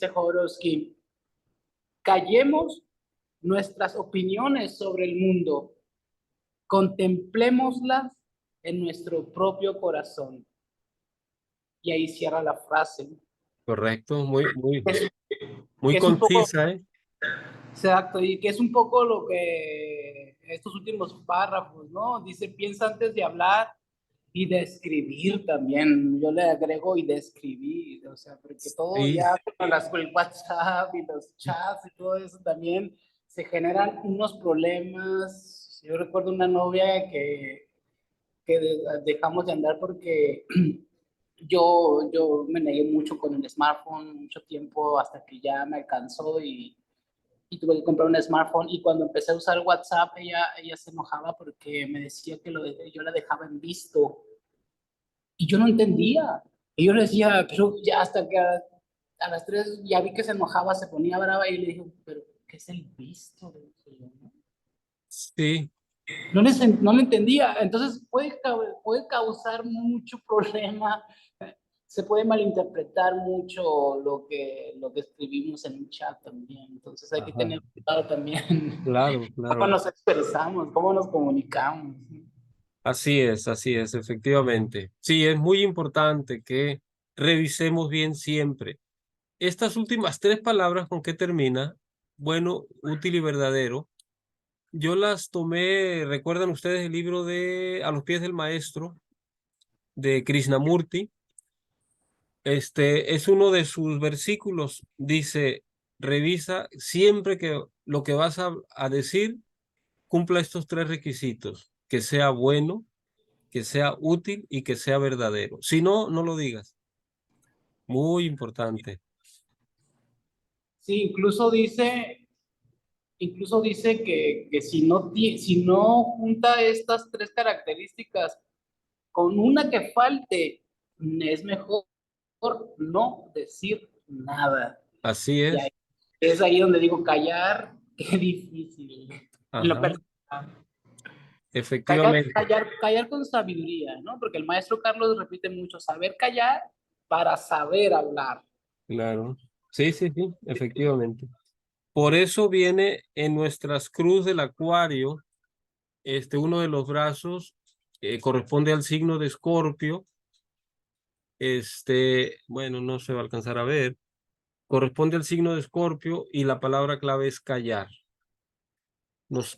Jodorowsky, callemos nuestras opiniones sobre el mundo, contemplémoslas en nuestro propio corazón. Y ahí cierra la frase. Correcto, muy Que es un poco, concisa, ¿eh? exacto, y que es un poco lo que estos últimos párrafos, ¿no? Dice, piensa antes de hablar Y de escribir también, yo le agrego y de escribir, o sea, porque todo Sí, ya con el WhatsApp y los chats y todo eso también se generan unos problemas. Yo recuerdo una novia que dejamos de andar porque yo me negué mucho con el smartphone, mucho tiempo hasta que ya me alcanzó y tuve que comprar un smartphone. Y cuando empecé a usar WhatsApp, ella se enojaba porque me decía que yo la dejaba en visto. Y yo no entendía. Y yo le decía, pero ya hasta que a las 3 ya vi que se enojaba, se ponía brava y le dije, pero ¿qué es el visto? Le dije yo, ¿no? sí, No le entendía. Entonces puede causar mucho problema. Se puede malinterpretar mucho lo que escribimos en un chat también. Entonces hay que ajá, tener cuidado también claro, cómo claro. nos expresamos, cómo nos comunicamos. Así es, efectivamente. Sí, es muy importante que revisemos bien siempre. Estas últimas tres palabras con que termina, bueno, útil y verdadero, yo las tomé, ¿recuerdan ustedes el libro de A los pies del maestro de Krishnamurti? Es uno de sus versículos. Dice, revisa siempre que lo que vas a decir cumpla estos tres requisitos, que sea bueno, que sea útil y que sea verdadero. Si no, no lo digas. Muy importante. Sí, incluso dice que si no junta estas tres características con una que falte, es mejor no decir nada. Así Y es. es ahí donde digo callar, qué difícil. En lo Ajá, personal. Callar, efectivamente. callar, callar con sabiduría, ¿no? Porque el maestro Carlos repite mucho, saber callar para saber hablar. Claro. Sí, sí, sí, efectivamente. Por eso viene en nuestras cruz del acuario, uno de los brazos corresponde al signo de Escorpio. Bueno, no se va a alcanzar a ver. Corresponde al signo de Escorpio y la palabra clave es callar.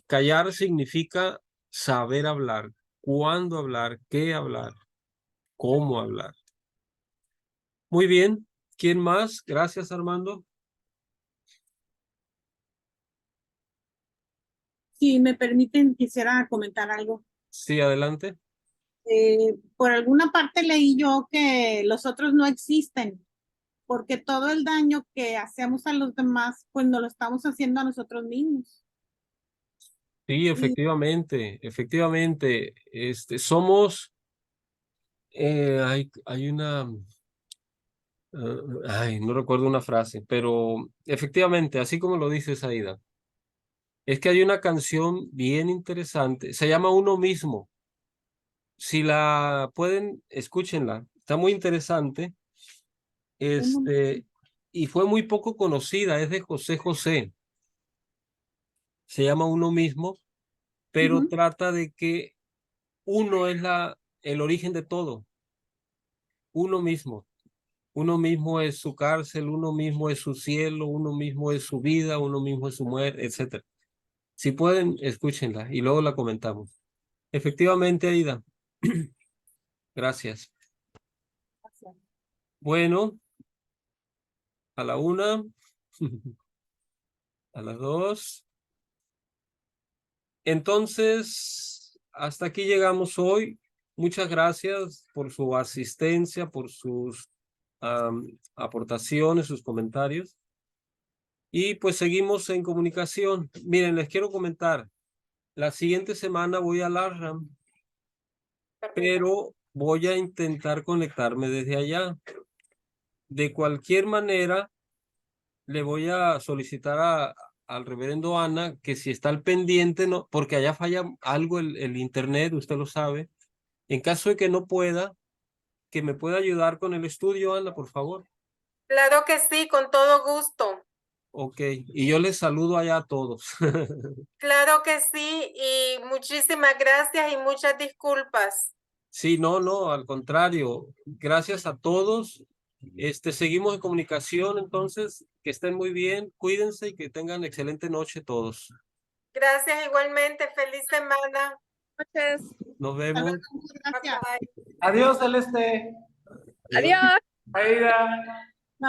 Callar significa saber hablar, cuándo hablar, qué hablar, cómo hablar. Muy bien. ¿Quién más? Gracias, Armando. Si me permiten, quisiera comentar algo. Sí, adelante. Por alguna parte leí yo que los otros no existen, porque todo el daño que hacemos a los demás, pues nos lo estamos haciendo a nosotros mismos. Sí, Y efectivamente, efectivamente. Somos, hay una, no recuerdo una frase, pero efectivamente, así como lo dices, Aida, es que hay una canción bien interesante, se llama Uno mismo. Si la pueden, escúchenla, está muy interesante, uno, y fue muy poco conocida, es de José José, se llama Uno mismo, pero ujú, trata de que uno es el origen de todo, uno mismo. Uno mismo es su cárcel, uno mismo es su cielo, uno mismo es su vida, uno mismo es su muerte, etc. Si pueden, escúchenla y luego la comentamos. Efectivamente, Aida. Gracias. Bueno, a la una, a las dos. Entonces, hasta aquí llegamos hoy. Muchas gracias por su asistencia, por sus aportaciones, sus comentarios. Y pues seguimos en comunicación. Miren, les quiero comentar, la siguiente semana voy a Larham, Permítame. pero voy a intentar conectarme desde allá. De cualquier manera, le voy a solicitar al reverendo Ana que si está al pendiente, no, porque allá falla algo el internet, usted lo sabe. En caso de que no pueda, que me pueda ayudar con el estudio, Ana, por favor. Claro que sí, con todo gusto. Ok, y yo les saludo allá a todos. Claro que sí, y muchísimas gracias y muchas disculpas. Sí, no, no, al contrario. Gracias a todos. Seguimos en comunicación, entonces, que estén muy bien, cuídense y que tengan excelente noche todos. Gracias igualmente, feliz semana. Noches. Nos tal vez, vemos. muchas Bye gracias. bye. Adiós, Celeste. Adiós. Aida.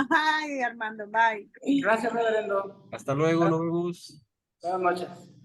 Ay, Armando, bye. Gracias, reverendo. Hasta luego, nos vemos. Buenas noches.